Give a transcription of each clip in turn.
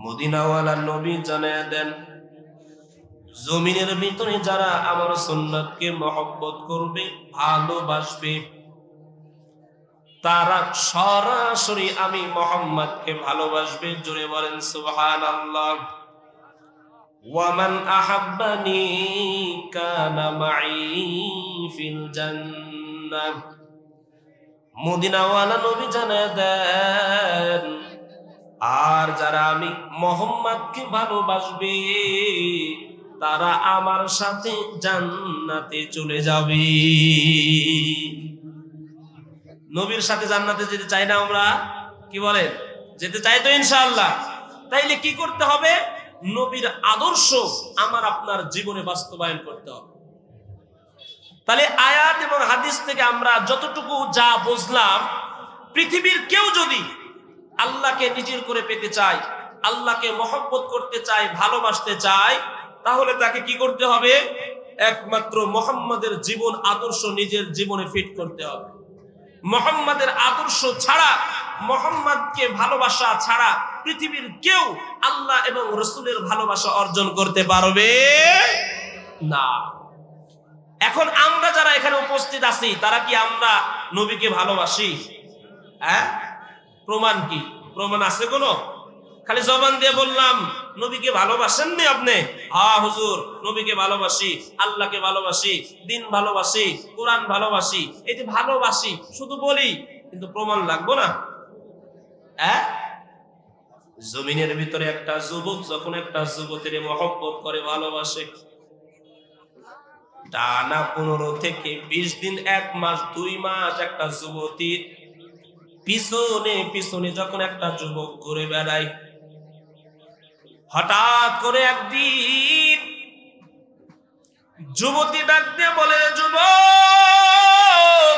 মদিনাওয়ালা নবী জানায় দেন, জমিনের ভিতরে যারা আমার সুন্নাতকে মহব্বত করবে, ভালোবাসবে, তারা সরাসরি আমি মুহাম্মদকে ভালোবাসবে। জোরে বলেন সুবহানাল্লাহ। ওয়ামান আহাব্বানি কানা মাই ফিল জান্নাহ। মদিনাওয়ালা নবী জানায় দেন, আর যারা আমি মুহাম্মদকে ভালোবাসবে তারা আমার সাথে জান্নাতে চলে যাবে। নবীর সাথে জান্নাতে যেতে চাই না আমরা? কি বলেন? যেতে চাই তো ইনশাআল্লাহ। তাইলে কি করতে হবে? নবীর আদর্শ আমার আপনার জীবনে বাস্তবায়ন করতে হবে। তাহলে আয়াত এবং হাদিস থেকে আমরা যতটুকু যা বুঝলাম, পৃথিবীর কেউ যদি আল্লাহকে নিজের করে পেতে চায়, আল্লাহকে মহব্বত করতে চায়, ভালোবাসতে চায়, তাহলে তাকে কি করতে হবে? একমাত্র মুহাম্মাদের জীবন আদর্শ নিজের জীবনে ফিট করতে হবে। মুহাম্মাদের আদর্শ ছাড়া, মুহাম্মাদকে ভালোবাসা ছাড়া পৃথিবীর কেউ আল্লাহ এবং রাসূলের ভালোবাসা অর্জন করতে পারবে না। এখন আমরা যারা এখানে উপস্থিত আছি, তারা কি আমরা নবীকে ভালোবাসি? হ্যাঁ? প্রমাণ কি? প্রমাণ আছে কোনো? খালি জবান দিয়ে বললাম নবীকে ভালোবাসেন নি আপনি? হ্যাঁ হুজুর, নবীকে ভালোবাসি, আল্লাহকে ভালোবাসি, দিন ভালোবাসি, কোরআন ভালোবাসি। এই যে ভালোবাসি শুধু বলি, কিন্তু প্রমাণ লাগবো না? হ্যাঁ? জমিনের ভিতরে একটা যুবক যখন একটা যুবতীর মহব্বত করে, ভালোবাসে, টানা 15 থেকে 20 দিন, 1 মাস, 2 মাস একটা যুবতীর পিছনে পিছনে যখন একটা যুবক ঘুরে বেড়ায়, হঠাৎ করে একদিন যুবতী ডাক দিয়ে বলে, যুবক,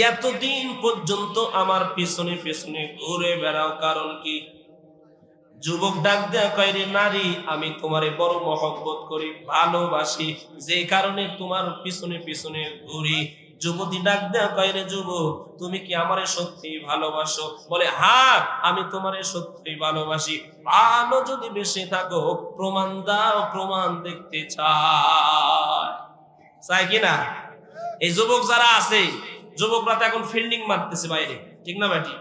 এতদিন পর্যন্ত আমার পিছনে পিছনে ঘুরে বেড়াও কারণ কি? যুবক ডাক দেয়া কয়, রে নারী, আমি তোমারে বড় মহব্বত করি, ভালোবাসি, যে কারণে তোমার পিছনে পিছনে ঘুরি। যুবতী ডাক দেয়া কয়, রে যুবক, তুমি কি আমারে সত্যি ভালোবাসো? বলে, হ্যাঁ, আমি তোমারে সত্যি ভালোবাসি। ভালো যদি বেশি থাকো প্রমাণ দাও, প্রমাণ দেখতে চাই কিনা? এই যুবক যারা আছে, যুবকরা তো এখন ফিল্ডিং মারতেছে বাইরে, ঠিক না বেটি?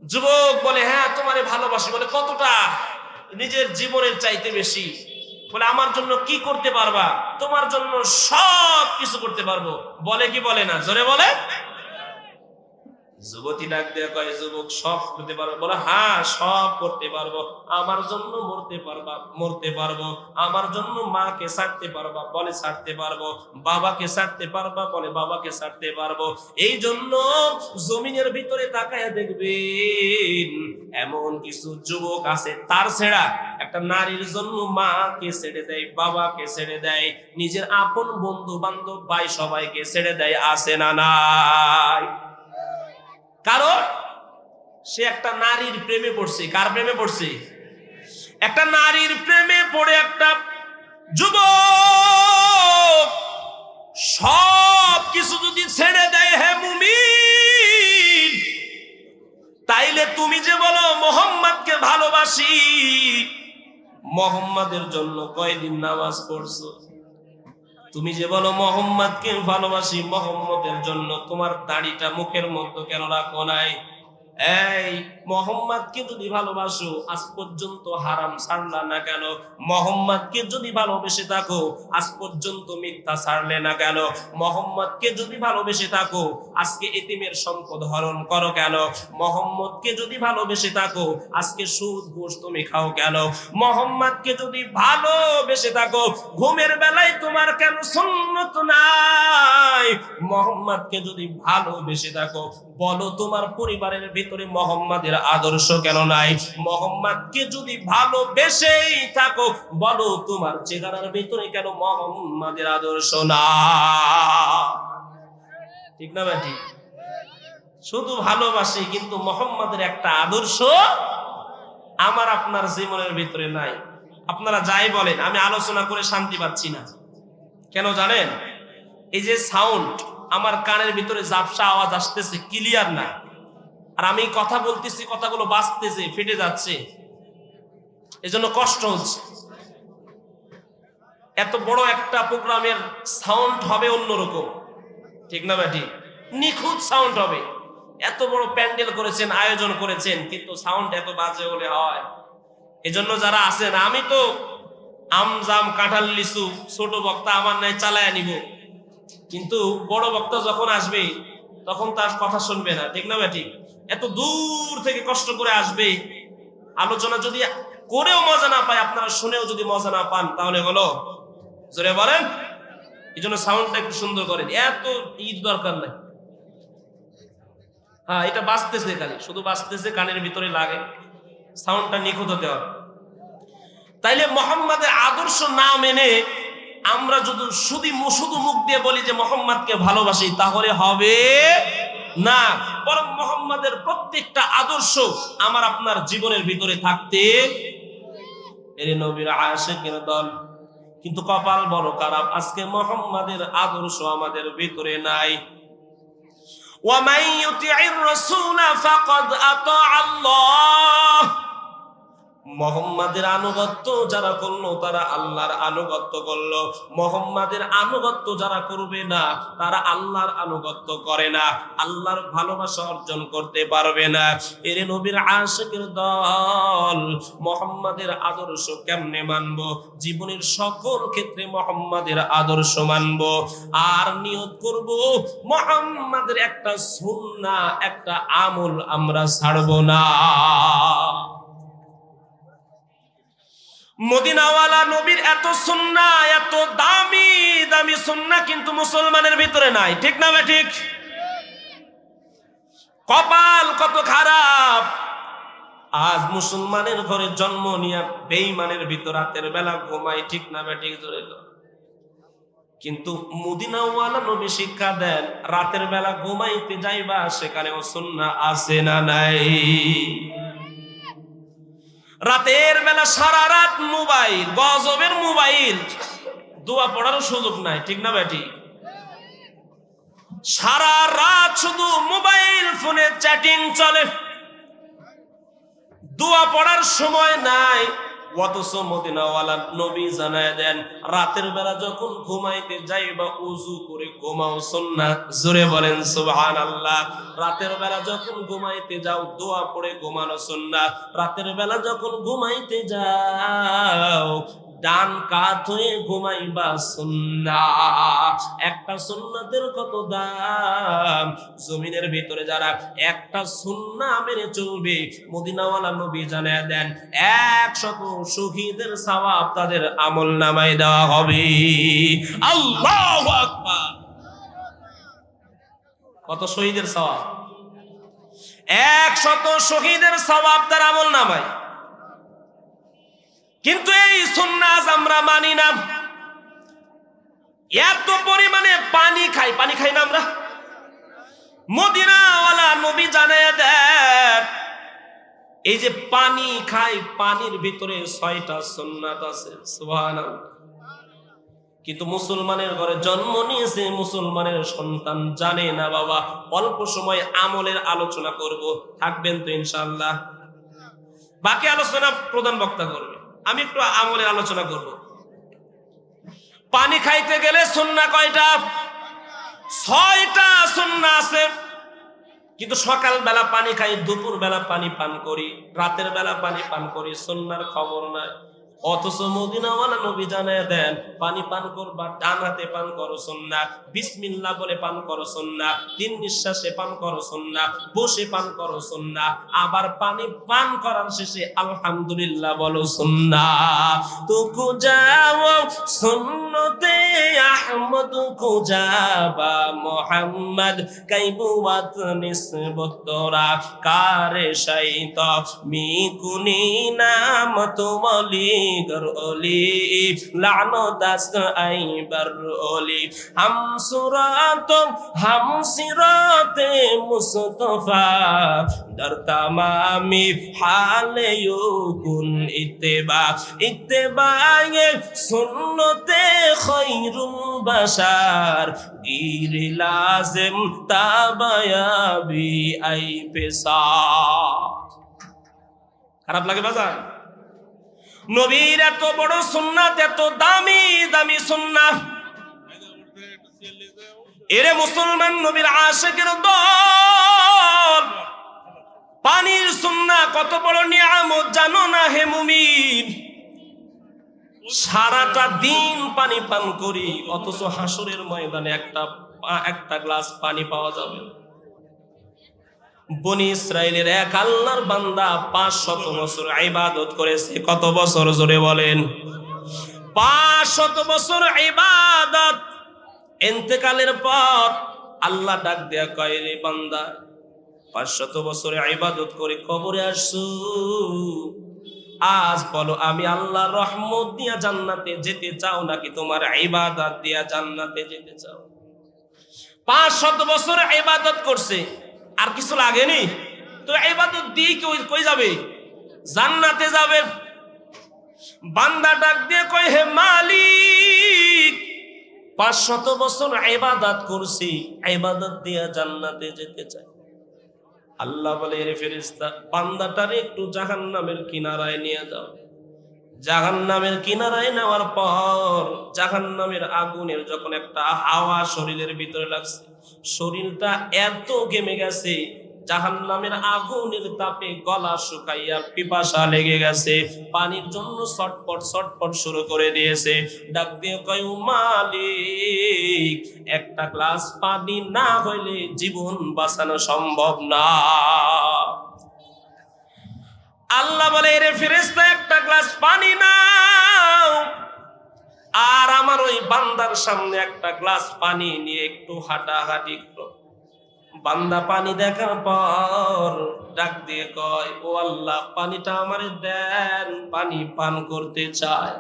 যুবক বলে, হ্যাঁ তোমারে ভালোবাসি। বলে, কতটা? নিজের জীবনের চাইতে বেশি। বলে, আমার জন্য কি করতে পারবা? তোমার জন্য সব কিছু করতে পারবো। বলে কি বলে না? জোরে বলে। যুবতী ডাক দিয়ে কয়, যুবক, সব করতে পারবো? বলে, হ্যাঁ, সব করতে পারবো। আমার জন্য মরতে পারবো। আমার জন্য মাকে ছাড়তে পারবা? বলে, ছাড়তে পারবো। বাবাকে ছাড়তে পারবা? বলে, বাবাকে ছাড়তে পারবো। এই জন্য জমিনের ভিতরে তাকায় দেখবেন এমন কিছু যুবক আছে, তার ছেড়া একটা নারীর জন্য মাকে ছেড়ে দেয়, বাবাকে ছেড়ে দেয়, নিজের আপন বন্ধু বান্ধব ভাই সবাইকে ছেড়ে দেয়। আছে না নাই? কারণ সে একটা নারীর প্রেমে পড়ছে। কার প্রেমে পড়ছে? একটা নারীর প্রেমে পড়ে একটা যুবক সব কিছু যদি ছেড়ে দেয়, হে মুমিন, তাইলে তুমি যে বলো মুহাম্মদকে ভালোবাসি, মুহাম্মাদের জন্য কয়দিন নামাজ পড়ছো? তুমি যে বলো মুহাম্মদকে ভালোবাসি, মুহাম্মদের জন্য তোমার দাড়িটা মুখের মধ্যে কেন রাখো নাই? এই মুহাম্মদকে যদি ভালোবাসো, আজ পর্যন্ত হারাম ছাড়লা না কেন? মুহাম্মদকে যদি ভালোবেসে থাকো, আজ পর্যন্ত মিথ্যা ছাড়লে না কেন? মুহাম্মদকে যদি ভালোবেসে থাকো, আজকে এতিমের সম্পদ হরণ করো কেন? মুহাম্মদকে যদি ভালোবেসে থাকো, আজকে সুদ ঘুষ তুমি খাও কেন? মুহাম্মদকে যদি ভালোবেসে থাকো, ঘুমের বেলায় তোমার কেন সুন্নত নাই? মুহাম্মদকে যদি ভালোবেসে থাকো, বলো তোমার পরিবারের ভিতরে মুহাম্মাদের আদর্শ কেন নাই? মুহাম্মদকে যদি ভালোবেসেই থাকো, বলো তোমার চেহারার ভিতরে কেন মুহাম্মাদের আদর্শ না? ঠিক না ভাই? শুধু ভালোবাসি, কিন্তু মুহাম্মাদের একটা আদর্শ আমার আপনার জীবনের ভিতরে নাই। আপনারা যাই বলেন, আমি আলোচনা করে শান্তি পাচ্ছি না। কেন জানেন? এই যে সাউন্ড, আমার কানের ভিতরে ঝাপসা আওয়াজ আসতেছে, ক্লিয়ার না। আর আমি কথা বলতেছি, কথাগুলো বাজতেছে, ফেটে যাচ্ছে, এজন্য কষ্ট হচ্ছে। এত বড় একটা প্রোগ্রামের সাউন্ড হবে অন্যরকম, ঠিক না ভাই? ঠিক, নিখুঁত সাউন্ড হবে। এত বড় প্যান্ডেল করেছেন, আয়োজন করেছেন, কিন্তু সাউন্ড এত বাজে হলে হয়? এজন্য যারা আছেন, আমি তো আমজাম কাঁঠাল লিচু ছোট বক্তা আমার নাই চালায় নিব, কিন্তু বড় বক্তা যখন আসবে তখন তার কথা শুনবে না, ঠিক না ভাই? ঠিক, এত দূর থেকে কষ্ট করে আসবে, আলোচনা যদি করেও মজা না পায়, আপনারা শুনেও যদি মজা না পান, তাহলে হলো? জোরে বলেন। এই জন্য সাউন্ডটা একটু সুন্দর করেন, এত ঈদ দরকার নাই। হ্যাঁ, এটা বাজতেছে, খালি শুধু বাজতেছে, কানের ভিতরে লাগে, সাউন্ডটা নিখুঁত হতে হবে। তাইলে মুহাম্মাদের আদর্শ না মেনে আমরা যদি শুধু মুখ দিয়ে বলি যে মুহাম্মাদকে ভালোবাসি, তাহলে হবে না। বরং মুহাম্মাদের প্রত্যেকটা আদর্শ আমার আপনার জীবনের ভিতরে থাকতে, এর নবীর আশিকের দল। কিন্তু কপাল বড় খারাপ, আজকে মুহাম্মাদের আদর্শ আমাদের ভিতরে নাই। ওয়ামান ইউতি'র রাসূল ফাকাদ আতা আল্লাহ, মুহাম্মাদের আনুগত্য যারা করলো তারা আল্লাহর আনুগত্য করলো। মুহাম্মাদের আনুগত্য যারা করবে না তারা আল্লাহর আনুগত্য করে না, আল্লাহর ভালোবাসা অর্জন করতে পারবে না। এর নবীর আশিকের দল, মুহাম্মাদের আদর্শ কেমনে মানবো? জীবনের সকল ক্ষেত্রে মুহাম্মাদের আদর্শ মানবো, আর নিয়ত করব মুহাম্মাদের একটা সুন্নাহ, একটা আমল আমরা ছাড়বো না। মদিনাওয়ালা নবীর এত সুন্নাহ, এত দামি দামি সুন্নাহ কিন্তু মুসলমানের ভিতরে নাই, ঠিক না ভাই? ঠিক, কপাল কত খারাপ। আজ মুসলমানের ঘরে জন্ম নিয়ে বেঈমানের ভিতর রাতের বেলা ঘুমায়, ঠিক না ভাই? ঠিক, জোরে। কিন্তু মদিনাওয়ালা নবী শিক্ষা দেন, রাতের বেলা ঘুমাইতে যাইবা সেখানেও সুন্নাহ আছে না নাই? রাতের বেলা সারা রাত মোবাইল, গজবের মোবাইল, দোয়া পড়ারও সুযোগ নাই, ঠিক না বেটি? সারা রাত শুধু মোবাইল ফোনে চ্যাটিং চলে, দোয়া পড়ার সময় নাই। অথচ মদিনাওয়ালা নবী জানায় দেন, রাতের বেলা যখন ঘুমাইতে যাইবা ওযু করে ঘুমাও, সুন্নাহ। জোরে বলেন সুবহানাল্লাহ। রাতের বেলা যখন ঘুমাইতে যাও দোয়া পড়ে ঘুমানো সুন্নাহ। রাতের বেলা যখন ঘুমাইতে যাও ডান কাত হয়ে ঘুমাইবা সুন্নাহ। একটা সুন্নাতের কত দাম! জমিনের ভিতরে যারা একটা সুন্নাহ মেনে চলবে, মদিনাওয়ালা নবী জানায় দেন 100 শহীদের সওয়াব তাদের আমলনামায় দেওয়া হবে। আল্লাহু আকবার! কত শহীদের সওয়াব? 100 শহীদের সওয়াব তার আমলনামায়। কিন্তু এই সুন্নাহ আমরা মানি না, এত পরিমাণে পানি খাই না আমরা। মদিনাওয়ালা নবী জানায় দেন, এই যে পানি খাই, পানির ভিতরে 6টা সুন্নাত আছে। সুবহানাল্লাহ। কিন্তু মুসলমানের ঘরে জন্ম নিয়েছে, মুসলমানের সন্তান জানে না। বাবা, অল্প সময় আমলের আলোচনা করব, থাকবেন তো ইনশাআল্লাহ? বাকি আলোচনা প্রধান বক্তা করবে, আমি একটু আমলের আলোচনা করব। পানি খাইতে গেলে সুন্নাহ কয়টা? 6টা সুন্নাহ আছে। কিন্তু সকাল বেলা পানি খাই, দুপুর বেলা পানি পান করি, রাতের বেলা পানি পান করি, সুন্নাহর খবর নাই। অথচ মদিনাওয়ালা নবী জানায় দেন, পানি পান করবা ডান হাতে পান করো সুন্নাহ, বিসমিল্লাহ বলে পান করো সুন্নাহ, 3 নিঃশ্বাসে পান করো সুন্নাহ, বসে পান করো সুন্নাহ, আবার পানি পান করার শেষে আলহামদুলিল্লাহ বলো সুন্নাহ। তো খুঁজাও সুন্নতে আহমদ, খুঁজাবা মুহাম্মদ, কাইবুয়াত নিসবত কারে শাইত মি কুনি নাম তো বলি দিগর ওলি লানত আস্ত আইবার ওলি হাম সুরাত হাম সিরাতে মুস্তফা در تمامی حال یکن اتباع سنت خیر البشر گیر لازم تابعی ای پسر খারাপ লাগে বাজার নবীর এত বড় সুন্নাত এত দামি দামি সুন্নাত এরে মুসলমান নবীর আশিকের দল পানির সুন্নাহ কত বড় নিয়ামত জানো না হে মুমিন সারাটা দিন পানি পান করি অথচ হাসরের ময়দানে একটা গ্লাস পানি পাওয়া যাবে বনি ইসরাইলের এক আল্লাহর বান্দা 500 বছর ইবাদত করেছে কত বছর জোরে বলেন 500 বছর ইবাদত ইন্তেকালের পর আল্লাহ ডাক দেয়া কয় রে বান্দা 500 বছর ইবাদত করে কবরে আসছো আজ বলো আমি আল্লাহর রহমত দিয়া জান্নাতে যেতে চাও নাকি তোমার ইবাদত দিয়া জান্নাতে যেতে চাও 500 বছর ইবাদত করছে আর কিছু লাগেনি তো ইবাদত দিয়ে কই যাবে জান্নাতে যাবে বান্দা ডাক দিয়ে কয় হে মালিক 500 বছর ইবাদত করছি ইবাদত দিয়া জান্নাতে যেতে চাই আল্লাহ বলে রে ফেরেশতা বান্দাটারে একটু জাহান্নামের কিনারায় নিয়ে যাও জাহান্নামের কিনারায় নেওয়ার পর জাহান্নামের আগুনের যখন একটা হাওয়া শরীরের ভিতরে লাগছে শরীরটা এত ঘেমে গেছে জাহান্নামের আগুনের তাপে গলা শুকাইয়া পিপাসা লেগে গেছে পানির জন্য ছটফট শুরু করে দিয়েছে ডাক দিয়ে কয় ও মালিক একটা গ্লাস পানি না হইলে জীবন বাঁচানো সম্ভব না আল্লাহ বলে রে ফেরেশতা একটা গ্লাস পানি নাও আর আমার ওই বান্দার সামনে একটা গ্লাস পানি নিয়ে একটু হাঁটাহাঁটি করো বান্দা পানি দেখার পর ডাক দিয়ে কয় ও আল্লাহ পানিটা আমারে দেন পানি পান করতে চায়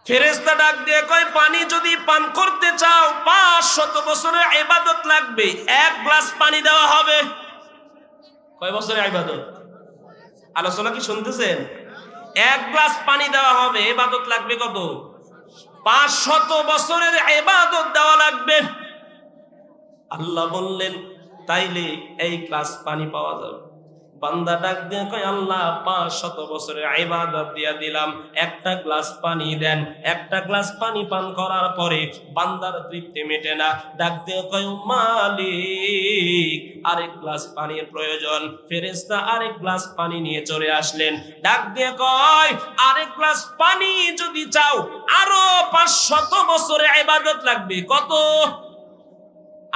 ফেরেশতা ডাক দিয়ে কয় পানি যদি পান করতে চাও 500 বছরের ইবাদত লাগবে এক গ্লাস পানি দেওয়া হবে কয় বছরের ইবাদত আলোচনা কি শুনতেছেন এক গ্লাস পানি দেওয়া হবে ইবাদত লাগবে কত 500 বছরের ইবাদত দেওয়া লাগবে আল্লাহ বললেন তাইলে এই গ্লাস পানি পাওয়া যাবে বান্দা ডাক দিয়ে কয় আল্লাহ 500 বছরের ইবাদত দিয়া দিলাম একটা গ্লাস পানি দেন একটা গ্লাস পানি পান করার পরে বান্দার তৃপ্তি মেটে না ডাক দিয়ে কয় মালিক আরেক গ্লাস পানির প্রয়োজন ফেরেশতা আরেক গ্লাস পানি নিয়ে চলে আসলেন ডাক দিয়ে কয় আরেক গ্লাস পানি যদি চাও আরো 500 বছরের ইবাদত লাগবে কত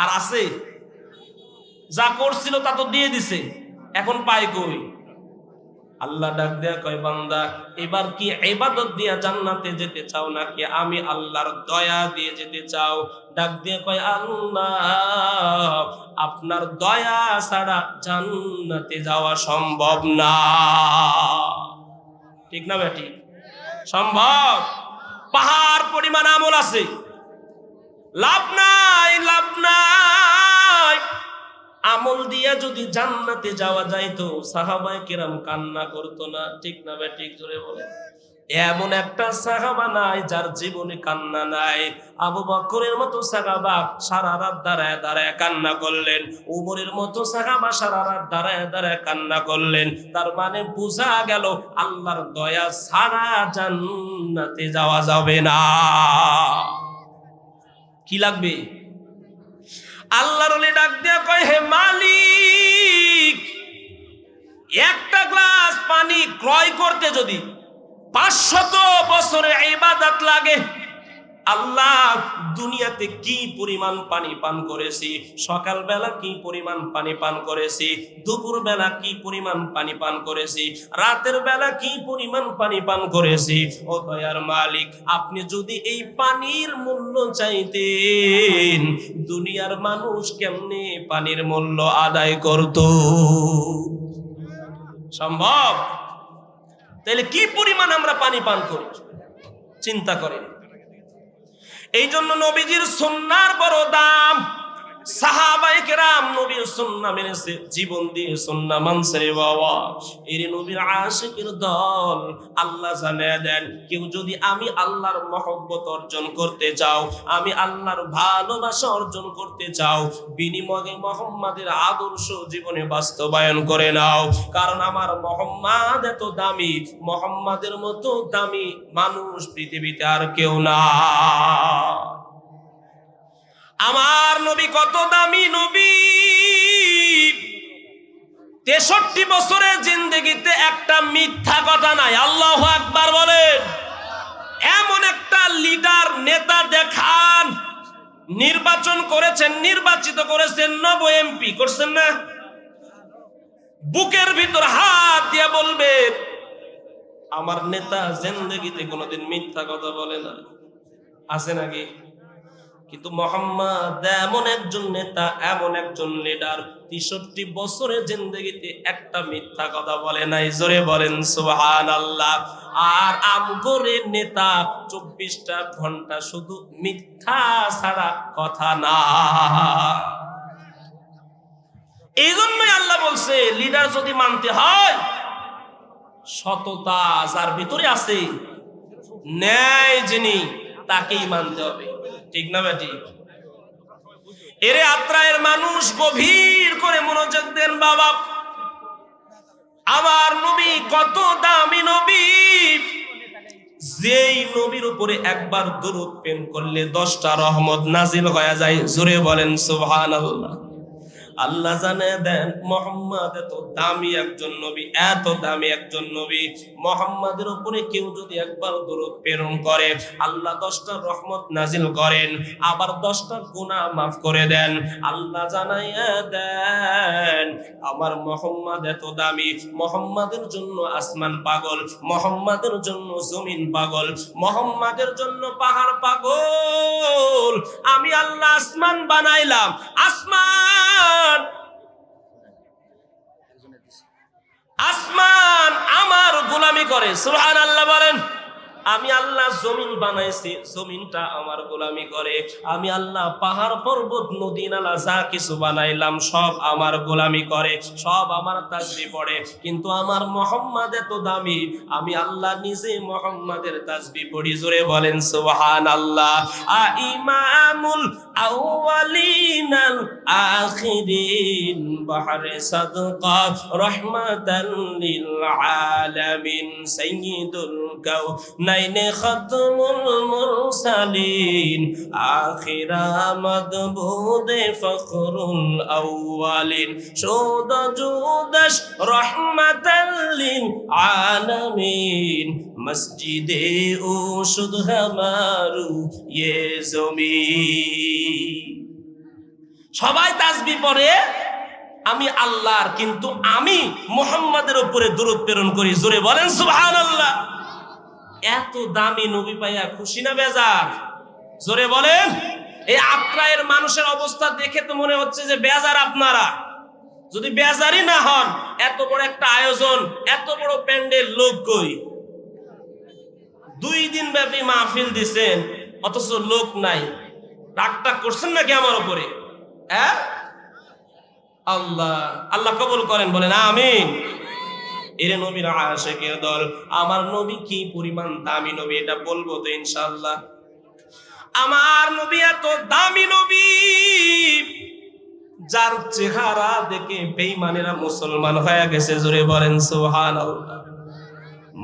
আর আছে যা করছিল তা তো দিয়ে দিছে এখন পাই কই আল্লাহ ডাক দেয়া কয় বান্দা এবার কি ইবাদত দিয়া জান্নাতে যেতে চাও নাকি আমি আল্লাহর দয়া দিয়ে যেতে চাও ডাক দিয়ে কয় আল্লাহ আপনার দয়া ছাড়া জান্নাতে যাওয়া সম্ভব না ঠিক না বেটি সম্ভব পাহাড় পরিমাণ আমল আছে লাভ নাই আমল দিয়া যদি জান্নাতে যাওয়া যাইতো সাহাবায়ে কেরাম কান্না করতো না ঠিক না বে ঠিক জোরে বলে এমন একটা সাহাবা নাই যার জীবনে কান্না নাই আবু বকরের মতো সাহাবা সারা রাত দাঁড়ায় দাঁড়ায় কান্না করলেন উমরের মতো সাহাবা সারা রাত দাঁড়ায় দাঁড়ায় কান্না করলেন তার মানে বোঝা গেল আল্লাহর দয়া ছাড়া জান্নাতে যাওয়া যাবে না কি লাগবে আল্লাহর ওলি ডাক দিয়ে কয় হে মালিক একটা গ্লাস পানি ক্রয় করতে যদি 500 বছরের ইবাদত লাগে আল্লাহ দুনিয়াতে কি পরিমাণ পানি পান করেছি সকাল বেলা কি পরিমাণ পানি পান করেছি দুপুর বেলা কি পরিমাণ পানি পান করেছি রাতের বেলা কি পরিমাণ পানি পান করেছি ও দয়ার মালিক আপনি যদি এই পানির মূল্য চাইতেন দুনিয়ার মানুষ কেমনে পানির মূল্য আদায় করত সম্ভব তাহলে কি পরিমাণ আমরা পানি পান করি চিন্তা করেন। এই জন্য নবীজির সুন্নাহর বড় দাম। সাহাবায়ে কেরাম নবীর সুন্নাহ মেনেছে, জীবন দিয়ে সুন্নাহ মানছে রে বাবা। এর নবীর আশিকের দল। আল্লাহ জানিয়ে দেন, কেউ যদি আমি আল্লাহর মহব্বত অর্জন করতে চাও, আমি আল্লাহর ভালোবাসা অর্জন করতে চাও, বিনিময়ে মুহাম্মাদের আদর্শ জীবনে বাস্তবায়ন করে নাও। কারণ আমার মুহাম্মদ এত দামি, মুহাম্মাদের মতো দামি মানুষ পৃথিবীতে আর কেউ না। আমার নবী কত দামি নবী, 63 বছরের জিন্দেগিতে একটা মিথ্যা কথা নাই। আল্লাহু আকবার বলেন। এমন একটা লিডার নেতা দেখান, নির্বাচন করেছেন, নির্বাচিত করেছেন 90 এমপি করছেন না? বুকের ভিতর হাত দিয়ে বলবেন আমার নেতা জিন্দেগিতে কোনোদিন মিথ্যা কথা বলে না, আছে নাকি? কিন্তু মুহাম্মদ এমন একজন নেতা, এমন একজন লিডার, 63 বছরের জিন্দেগিতে একটা মিথ্যা কথা বলে নাই। জোরে বলেন সুবহানাল্লাহ। আর আমগরে নেতা 24টা ঘন্টা শুধু মিথ্যা ছাড়া কথা না। এই জন্যই আল্লাহ বলছে লিডার যদি মানতে হয়, সততা যার ভিতরে আছে, ন্যায় যিনি, তাকেই মানতে হবে। ঠিক না বেটি? এরে আত্রায়ের মানুষ গভীর করে মনোযোগ দেন বাবা। আমার নবী কত দামি নবী, যেই নবীর উপরে একবার দরুদ প্রেম করলে 10টা রহমত নাজিল হয়ে যায়। জোরে বলেন সুবহানাল্লাহ। আল্লাহ জানে দেন মুহাম্মদ এত দামি একজন নবী, এত দামি একজন নবী, মুহাম্মাদের উপরে কেউ যদি একবার দরুদ প্রেরণ করে আল্লাহ 10টা রহমত নাজিল করেন, আবার 10টা গুনাহ মাফ করে দেন। আল্লাহ জানাইয়া দেন আমার মুহাম্মদ এত দামি, মুহাম্মাদের জন্য আসমান পাগল, মুহাম্মাদের জন্য জমিন পাগল, মুহাম্মাদের জন্য পাহাড় পাগল। আমি আল্লাহ আসমান বানাইলাম, আসমান আমার গোলামি করে। সুবহানাল্লাহ বলেন। আমি আল্লাহ জমিন বানাইছি, জমিনটা আমার গোলামি করে। আমি আল্লাহ পাহাড় পর্বত নদী নালা যা কিছু বানাইলাম সব আমার গোলামি করে, সব আমার তাসবিহ পড়ে। কিন্তু আমার মুহাম্মদ এত দামি, আমি আল্লাহ নিজে মুহাম্মাদের তাসবিহ পড়ি। জোরে বলেন সুবহানাল্লাহ। ইমামুল আউয়ালিন আল আখিরিন বাহরে সাদকা রহমাতাল লিল আলামিন সাইয়্যিদুল কাউনাইন খাতমুল মুরসালিন আখিরা মাদবুদে ফখরুল আউয়ালিন শুদা জুদাশ রহমাতাল লিল আলামিন মসজিদে উশুদ হামারু ইয়ে জমিন। সবাই তাসবিহ পড়ে আমি আল্লাহর, কিন্তু আমি মুহাম্মাদের উপরে দরুদ প্রেরণ করি। জোরে বলেন সুবহানাল্লাহ। এত দামি নবী পাইয়া খুশি না বেজার? জোরে বলেন। এই আত্রায়ের মানুষের অবস্থা দেখে তো মনে হচ্ছে যে বেজার আপনারা। যদি বেজারই না হন, এত বড় একটা আয়োজন, এত বড় প্যান্ডেল, লোক কই? 2 দিন ব্যাপী মাহফিল দিছেন, অথচ লোক নাই। রাগটা করছেন নাকি আমার উপরে? হ্যাঁ? আল্লাহ আল্লাহ কবুল করেন, বলেন আমিন। এরে নবীর আশিকের দল, আমার নবী কি পরিমাণ দামি নবী এটা বলবো তো ইনশাআল্লাহ। আমার নবী এত দামি নবী, যার চেহারা দেখে বেঈমানেরা মুসলমান হয়ে গেছে। জোরে বলেন সুবহানাল্লাহ।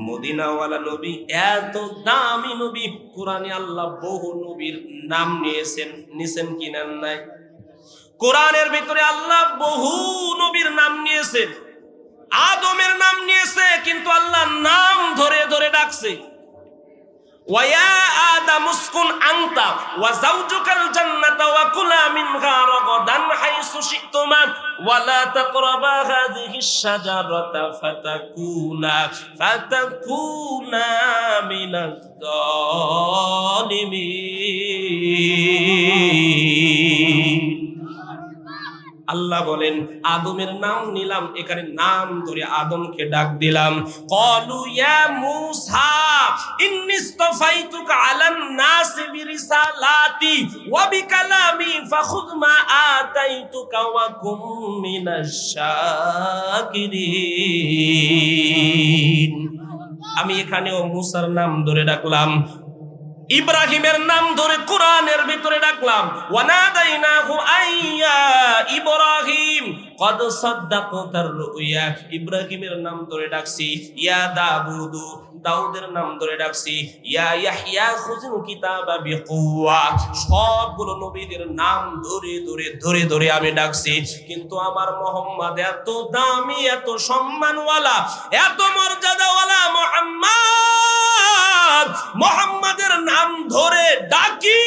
মদিনাওয়ালা নবী এত দামি নবী, কোরআনে আল্লাহ বহু নবীর নাম নিয়েছেন কি নেন নাই? কোরআনের ভিতরে আল্লাহ বহু নবীর নাম নিয়েছেন। আদমের নাম নিয়েছে, কিন্তু আল্লাহ নাম ধরে ধরে ডাকছে। ওয়া আদম উসকুন আনতা ওয়া যাওজুকাল জান্নাতা ওয়া কুলা মিনহা রাগাদান হাইসু শি'তুমা ওয়া লা তাকরাবা হাযিহিশ শাজারাতা ফাতাকুনা মিনাজ জালিমিন। আল্লাহ বলেন আদমের নাম নিলাম, এখানে নাম ধরে আদমকে ডাক দিলাম। ক্বালু ইয়া মূসা ইন্নী ইসতাফাইতুকা আলান নাস বিরিসালাতি ওয়া বিকালামি ফাখুয মা আতাইতুকা ওয়া কুম মিনাশ শাকিরিন। আমি এখানেও মূসার নাম ধরে ডাকলাম, ইব্রাহিমের নাম ধরে কোরআনের ভিতরে ডাকলাম। ওয়ানাদাইনাহু আইয়া ইব্রাহিম কদ সাদ্দাকতার রুয়া, ইব্রাহিমের নাম ধরে ডাকছি। ইয়া দাউদু, দাউদের নাম ধরে ডাকছি। ইয়া ইয়াহইয়া খুযুল কিতাবা বিকুওয়া, সবগুলো নবীদের নাম ধরে ধরে ধরে ধরে আমি ডাকছি। কিন্তু আমার মুহাম্মদ এত দামি, এত সম্মানওয়ালা, এত মর্যাদাওয়ালা মুহাম্মাদের নাম ধরে ডাকি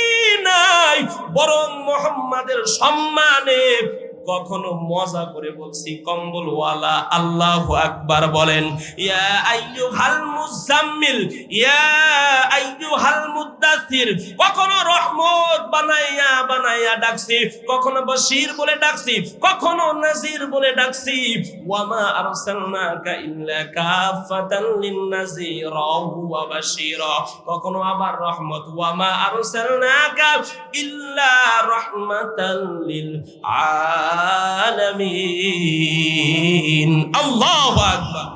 নাই, বরং মুহাম্মাদের সম্মানে কখনো মজা করে বলছি কম্বলওয়ালা। আল্লাহু আকবার বলেন। ইয়া আইয়ুহাল মুজাম্মিল, ইয়া আইয়ুহাল মুদ্দাসির, কখনো রহমত বানাইয়া বানাইয়া ডাকছি, কখনো বশীর বলে ডাকছি, কখনো নাযীর বলে ডাকছি। ওয়ামা আরসালনাকা ইল্লা কাফাতান লিন-নাযীরা ওয়া বাশীরা, কখনো আবার রহমত। ওয়ামা আরসালনাকা ইল্লা রাহমাতাল লিল আলামিন। আল্লাহু আকবার।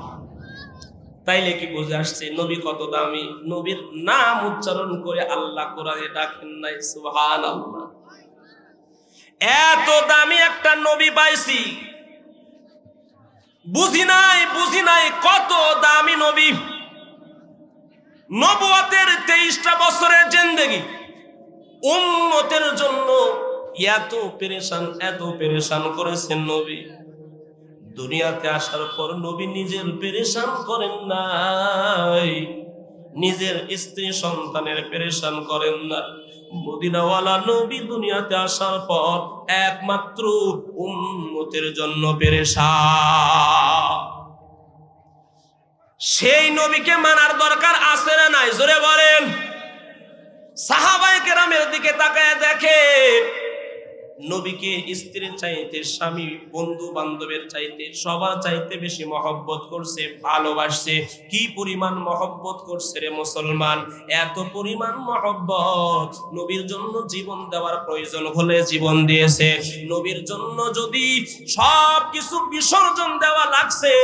তাইলে কি বুঝে আসছে নবী কত দামি? নবীর নাম উচ্চারণ করে আল্লাহ কোরআনে ডাকেন নাই? সুবহানাল্লাহ। এত দামি একটা নবী পাইছি, বুঝি নাই কত দামি নবী। নবুয়তের 23টা বছরের জিন্দেগি উম্মতের জন্য এত পেরেশান করেছেন নবী। দুনিয়াতে আসার পর নবী নিজের পেরেশান করেন নাই, নিজের স্ত্রী সন্তানের পেরেশান করেন না। মদিনাওয়ালা নবী দুনিয়াতে আসার পর একমাত্র উম্মতের জন্য পেরেশান। সেই নবীকে মানার দরকার আছে না নাই? জোরে বলেন। সাহাবায়ে কেরামের দিকে তাকায় দেখেন, নবীকে স্ত্রীর চাইতে, স্বামী, বন্ধু বান্ধবের চাইতে, সবার চাইতে বেশি মহব্বত করছে, ভালোবাসছে। কি পরিমাণ মহব্বত করছে রে মুসলমান! এত পরিমাণ মহব্বত, নবীর জন্য জীবন দেওয়ার প্রয়োজন হলে জীবন দিয়েছে। নবীর জন্য যদি সব কিছু বিসর্জন দেওয়া লাগছে,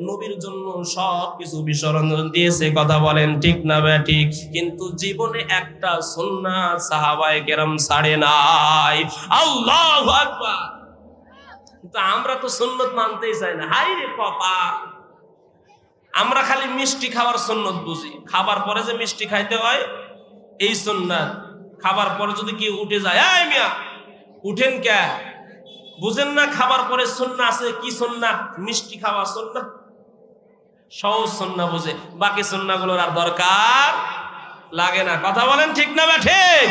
নবীর জন্য সব কিছু বিসর্জন দিয়েছে। কথা বলেন ঠিক না ঠিক? কিন্তু জীবনে একটা সুন্নাত সাহাবায়ে কেরাম ছাড়ে নাই। আল্লাহু আকবার। কিন্তু আমরা তো সুন্নত মানতেই চাই না। হাই রে কপাল! আমরা খালি মিষ্টি খাওয়ার সুন্নত বুঝি, খাবার পরে যে মিষ্টি খাইতে হয় এই সুন্নাত। খাবার পরে যদি কেউ উঠে যায়, এই মিয়া উঠেন কে? বুঝেন না খাবার পরে সুন্নাত আছে? কি সুন্নাত? মিষ্টি খাওয়া সুন্নাত, সহজ সুন্নাত বুঝে, বাকি সুন্নাতগুলোর আর দরকার লাগে না। কথা বলেন ঠিক না ঠিক?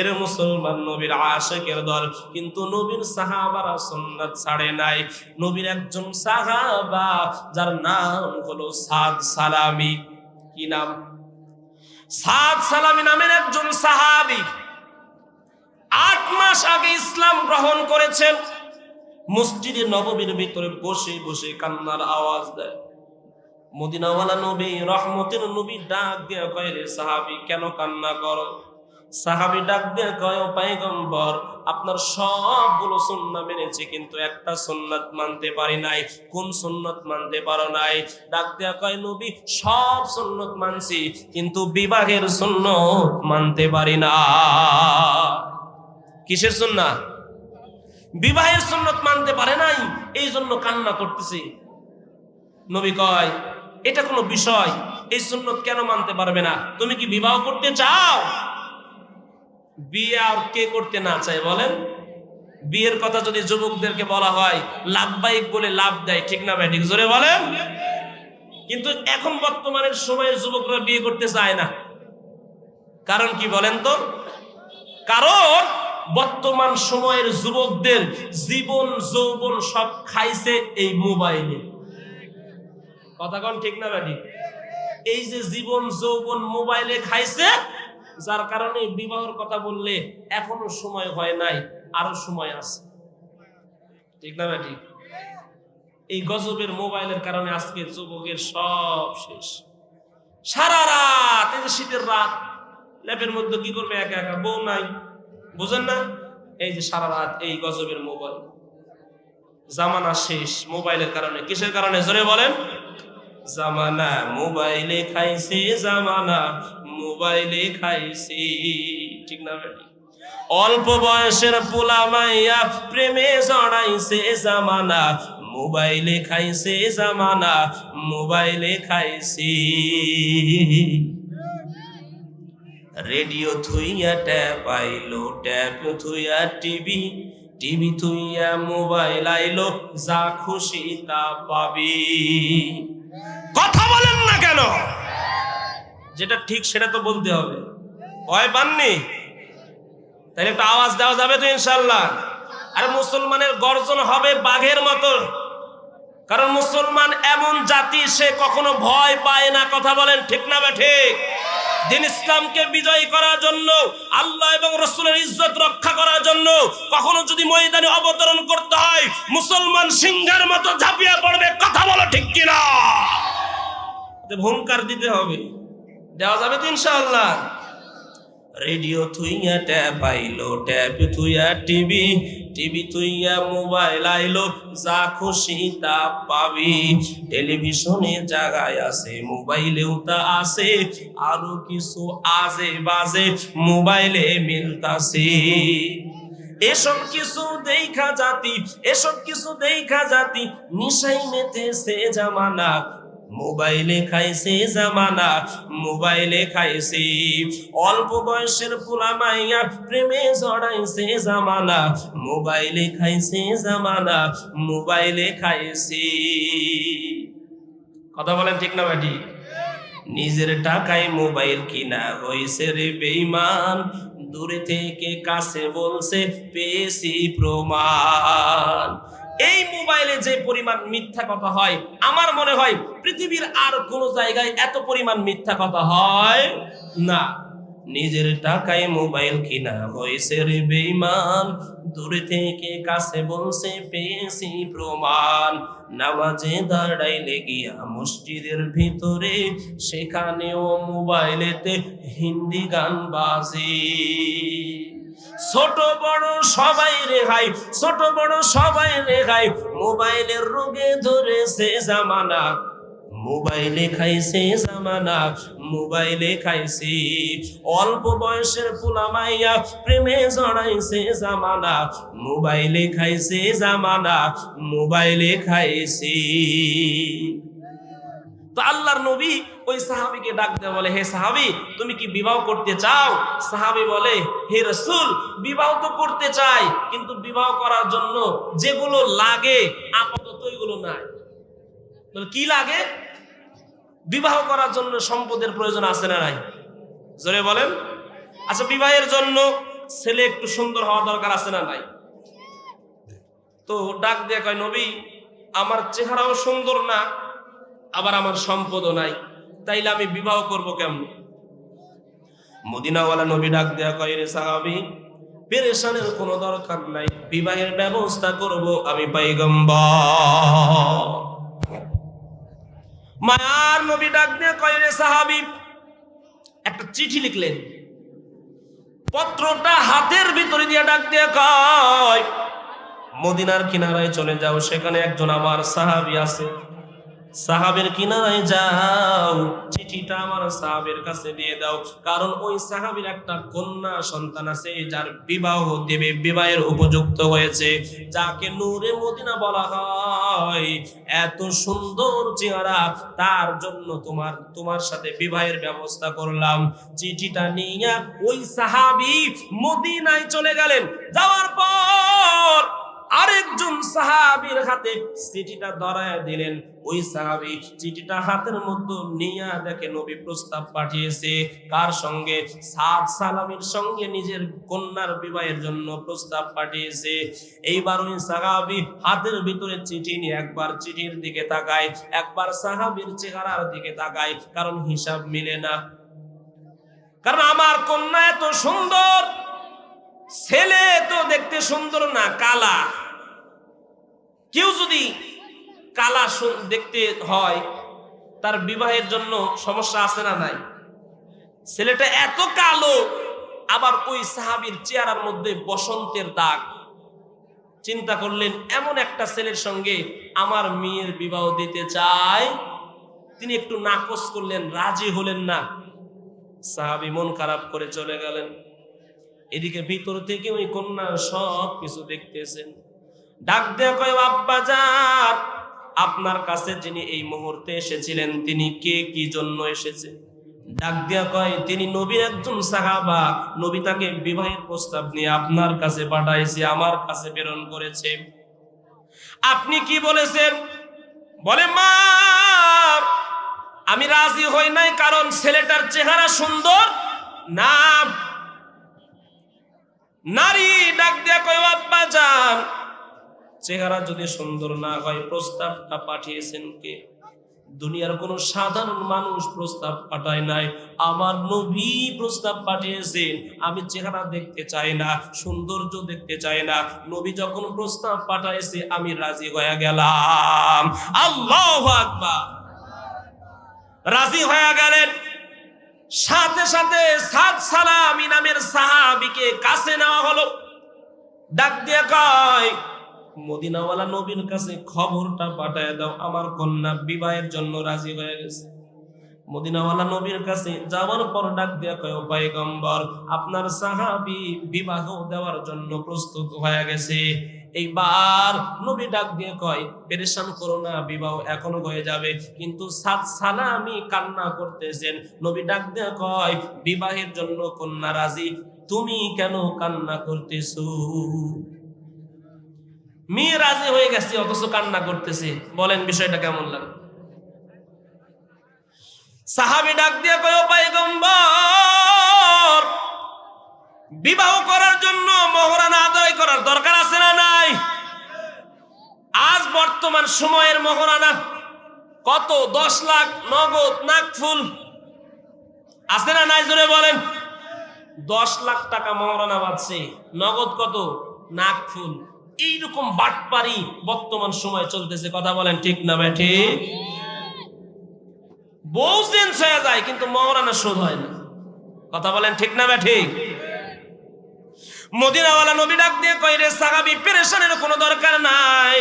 এর মুসলমান নবীর আশিকের দল, কিন্তু নবীর সাহাবারা সুন্নাত ছাড়ে নাই। নবীর একজন সাহাবা যার নাম হলো সাদ সালামি। কি নাম? সাদ সালামি নামের একজন সাহাবী 8 মাস আগে ইসলাম গ্রহণ করেছেন। মসজিদে নববীর ভিতরে বসে বসে কান্নার আওয়াজ দেয়। মদিনাওয়ালা নবী, রহমতের নবী ডাক দিয়ে কয়, রে সাহাবী কেন কান্না করো? সাহাবী ডাক দিয়ে কয়, ও পয়গম্বর, আপনার সবগুলো সুন্নাত মেনেছি, কিন্তু একটা সুন্নাত মানতে পারি নাই। কোন সুন্নাত মানতে পারো নাই? ডাক দিয়ে কয়, নবী সব সুন্নাত মানছি, কিন্তু বিবাহের সুন্নাত মানতে পারি না। কিসের সুন্নাত? বিবাহের সুন্নাত মানতে পারে নাই, এই জন্য কান্না করতেছি। নবী কয়, এটা কোনো বিষয়? এই সুন্নাত কেন মানতে পারবে না? তুমি কি বিবাহ করতে চাও? বিয়ে আর কে করতে না চায় বলেন? বিয়ের কথা যদি যুবকদেরকে বলা হয়, লাভবাহিক বলে লাভ দেয়, ঠিক না ভাই? ঠিক জোরে বলেন। কিন্তু এখন বর্তমানের সময়ের যুবকরা বিয়ে করতে চায় না। কারণ কি বলেন তো? কারণ বর্তমান সময়ের যুবকদের জীবন যৌবন সব খাইছে এই মোবাইলে। কথা কোন ঠিক না ভাই? এই যে জীবন যৌবন মোবাইলে খাইছে, যার কারণে বিবাহের কথা বললে এখনো সময় হয় নাই, আরো সময় আছে। ঠিক না ঠিক? এই গজবের মোবাইলের কারণে আজকে যুবকের সব শেষ। সারা রাত, এই যে শীতের রাত, ল্যাপের মধ্যে কি করবে, একা একা, বউ নাই, বুঝেন না? এই যে সারা রাত এই গজবের মোবাইল। জামানা শেষ মোবাইলের কারণে। কিসের কারণে জোরে বলেন? জামানা মোবাইলে খাইছে, জামানা মোবাইলে খাইছে। ঠিক না বেটি? অল্প বয়সের পোলা মাইয়া প্রেমে জড়াইছে, জামানা মোবাইলে খাইছে, জামানা মোবাইলে খাইছে। রেডিও থুইয়া ট্যাপ আইলো, ট্যাপ থুইয়া টিভি, টিভি থুইয়া মোবাইল আইলো, যা খুশি তা পাবি। কথা বলেন না কেন? যেটা ঠিক সেটা তো বলতে হবে। ভয় পাননি? তাহলে একটা আওয়াজ দেওয়া যাবে তো ইনশাল্লাহ। আর মুসলমানের গর্জন হবে বাঘের মতো, কারণ মুসলমান এমন জাতি, সে কখনো ভয় পায় না। কথা বলেন ঠিক না ঠিক? দিন ইসলামকে বিজয়ী করার জন্য, আল্লাহ এবং রাসূলের ইজ্জত রক্ষা করার জন্য কখনো যদি ময়দানে অবতরণ করতে হয়, মুসলমান সিংহের মতো ঝাঁপিয়ে পড়বে। কথা বলো ঠিক কিনা? হুঙ্কার দিতে হবে। দেওয়া যাবে তো ইনশাআল্লাহ। রেডিও থুইয়া ট্যাপ আইলো, ট্যাপ থুইয়া টিভি, টিভি থুইয়া মোবাইল আইলো, যা খুশি তা পাবি। টেলিভিশনে জায়গায় আছে, মোবাইলেও তা আছে, আরো কিছু আজে বাজে মোবাইলে মিলতাছে। এসব কিছু দেখা জাতি, এসব কিছু দেখা জাতি নিশাই মেতেছে জামানা, মোবাইলে খাইছে, জামানা মোবাইলে খাইছে। অল্প বয়সের পোলা মাইয়া প্রেমে জড়াইছে, জামানা মোবাইলে খাইছে, জামানা মোবাইলে খাইছে। কথা বলেন ঠিক না বেটি? নিজের টাকায় মোবাইল কিনা হইছে রে বেঈমান, দূরে থেকে কাছে বলছে পেয়েছি প্রমাণ। এই মোবাইলে যে পরিমাণ মিথ্যা কথা হয়, আমার মনে হয় পৃথিবীর আর কোন জায়গায় এত পরিমাণ মিথ্যা কথা হয় না। নিজের টাকায় মোবাইল কিনা হয়েছে রে বেঈমান, দূরে থেকে কাছে বলছে পেয়েছি প্রমাণ। নামাজে দাঁড়াইলে গিয়া মসজিদের ভিতরে, সেখানেও মোবাইলেতে হিন্দি গান বাজে। ছোট বড় সবাই রেহাই, ছোট বড় সবাই রেহাই, মোবাইলের রোগে ধরেছে জামানা, মোবাইলে খাইছে, জামানা মোবাইলে খাইছে। অল্প বয়সের পোলা মাইয়া প্রেমে জড়াইছে, জামানা মোবাইলে খাইছে, জামানা মোবাইলে খাইছে। তো আল্লাহর নবী ওই সাহাবীকে ডাক দিয়ে বলে, হে সাহাবী, তুমি কি বিবাহ করতে চাও? সাহাবী বলে, হে রাসূল, বিবাহ তো করতে চাই, কিন্তু বিবাহ করার জন্য যেগুলো লাগে আপাতত এগুলো নাই। বলে কি লাগে? বিবাহ করার জন্য সম্পদের প্রয়োজন আছে না নাই? জোরে বলেন। আচ্ছা, বিবাহের জন্য ছেলে একটু সুন্দর হওয়া দরকার আছে না নাই? তো ডাক দিয়ে কয়, নবী, আমার চেহারাও সুন্দর না, আবার আমার সম্পদও নাই, তাইলে আমি বিবাহ করব কেমন? মদিনাওয়ালা নবী ডাক দেয়া কয়, রে সাহাবী, পেরেশানের কোনো দরকার নাই, বিবাহের ব্যবস্থা করব আমি পয়গম্বর। মায়ার নবী ডাক দেয়া কয়, রে সাহাবী, একটা চিঠি লিখলেন, পত্রটা হাতের ভিতরে দিয়ে ডাক দেয়া কয়, মদিনার কিনারায় চলে যাও, সেখানে একজন আমার সাহাবী আছে, সাহাবের কিনারায় যাও, চিঠিটা আমার সাহাবের কাছে দিয়ে দাও, কারণ ওই সাহাবীর একটা কন্যা সন্তান আছে, যার বিবাহ দেবে, বিবাহের উপযুক্ত হয়েছে, যাকে নূরে মদিনা বলা হয়। এত সুন্দর চেহারা, তার জন্য তোমার সাথে বিবাহের ব্যবস্থা করলাম। চিঠিটা নিয়ে ওই সাহাবী মদিনায় চলে গেলেন। যাওয়ার পর আরেকজন সাহাবীর হাতে চিঠিটা ধরায় দিলেন। ওই সাহাবী চিঠিটা হাতের মধ্যে নিয়ে দেখে নবী প্রস্তাব পাঠিয়েছে। কার সঙ্গে? সাদ সালামের সঙ্গে নিজের কন্যার বিবাহের জন্য প্রস্তাব পাঠিয়েছে। এইবার ওই সাহাবী হাতের ভিতরে চিঠি নিয়ে একবার চিঠির দিকে তাকায়, একবার সাহাবীর চেহারার দিকে তাকায়, কারণ হিসাব মিলে না। কারণ আমার কন্যা এত সুন্দর, ছেলে তো দেখতে সুন্দর না, কালা। কেউ যদি কালা দেখতে হয়, তার বিবাহের জন্য সমস্যা আছে না নাই? ছেলেটা এত কালো, আবার ওই সাহাবীর চেহারার মধ্যে বসন্তের দাগ। চিন্তা করলেন, এমন একটা ছেলের সঙ্গে আমার মেয়ের বিবাহ দিতে চাই। তিনি একটু নাকচ করলেন, রাজি হলেন না। সাহাবী মন খারাপ করে চলে গেলেন। এদিকে ভিতর থেকে ওই কন্যা সব কিছু দেখতেছেন। ডাক দেয়া কয়, আব্বাজান, আপনার কাছে যিনি এই মুহূর্তে এসেছিলেন তিনি কে, কি জন্য এসেছে? ডাক দেয়া কয়, তিনি নবীর একজন সাহাবা, নবী তাকে বিবাহের প্রস্তাব নিয়ে আপনার কাছে পাঠাইছে, আমার কাছে প্রেরণ করেছে। আপনি কি বলেছেন? বলে, মা, আমি রাজি হই নাই, কারণ ছেলেটার চেহারা সুন্দর না। নারী ডাক দেয়া কয়, আব্বাজান, চেহারা যদি সুন্দর না হয় প্রস্তাবটা পাঠিয়েছেন কে? দুনিয়ার কোন সাধারণ মানুষ প্রস্তাব পাঠায় নাই, আমার নবী প্রস্তাব পাঠিয়েছেন। আমি চেহারা দেখতে চাই না, সৌন্দর্য দেখতে চাই না, নবী যখন প্রস্তাব পাঠাইছে আমি রাজি হয়ে গেলাম। আল্লাহু আকবার। রাজি হয়ে গেলেন। সাথে সাথে সাদ সালামি নামের সাহাবীকে কাছে নেওয়া হলো। ডাক দিয়ে কয়, মদিনাওয়ালা নবীর কাছে খবরটা পাঠায় দাও, আমার কন্যা বিবাহের জন্য রাজি হয়ে গেছে। মদিনাওয়ালা নবীর কাছে যাওয়ার পর ডাক দিয়া কয়, ও পয়গম্বর, আপনার সাহাবী বিবাহ দেওয়ার জন্য প্রস্তুত হয়ে গেছে। এইবার নবী ডাক দিয়ে কয়, পেরেশান করো না, বিবাহ এখনো হয়ে যাবে। কিন্তু সাদ সালামি কান্না করতেছেন। নবী ডাক দিয়ে কয়, বিবাহের জন্য কন্যা রাজি, তুমি কেন কান্না করতেছো? মেয়ে রাজি হয়ে গেছে অথচ কান্না করতেছে, বলেন বিষয়টা কেমন লাগে? সাহাবী ডাক দিয়ে কয়, ও পয়গম্বর, বিবাহ করার জন্য মোহরানা আদায় করার দরকার আছে না নাই? আজ বর্তমান সময়ের মোহরানা কত? 10 লাখ নগদ নাকফুল আছে না নাই? জোরে বলেন। 10 লাখ টাকা মোহরানা বাঁচছে, নগদ কত? নাকফুল। এইরকম বাটপারি বর্তমান সময় চলতেছে, কথা বলেন ঠিক না বেঠি? বউ চেঞ্জ হয়ে যায় কিন্তু মোহরানা শোধ হয় না, কথা বলেন ঠিক না বেঠি? মদিনাওয়ালা নবী ডাক দিয়ে কয়, রে সাহাবী, পেরেশানের কোনো দরকার নাই।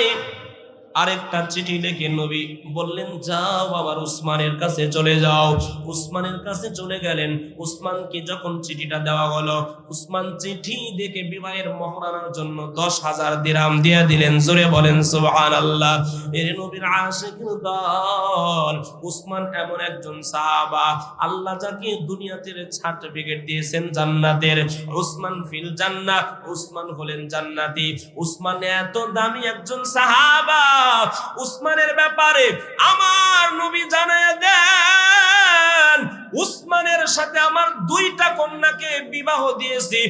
আরেকটা চিঠি লিখে নবী বললেন, যাও আবার উসমানের কাছে চলে যাও। উসমানের কাছে চলে গেলেন। উসমানকে যখন চিঠিটা দেওয়া হলো, উসমান চিঠি দেখে বিবাহের মোহরানার জন্য 10,000 দিরহাম দিয়ে দিলেন। জোরে বলেন সুবহানাল্লাহ। এর নবীর আশিকের দল। উসমান এমন একজন সাহাবা, আল্লাহ যাকে দুনিয়াতে সার্টিফিকেট দিয়েছেন জান্নাতের, উসমান ফিল জান্নাহ, উসমান হলেন জান্নাতি। উসমান এত দামি একজন সাহাবা, উসমানের ব্যাপারে আমার নবী জানায় দেন, উসমানের সাথে আমার 2টা কন্যাকে বিবাহ দিয়েছি,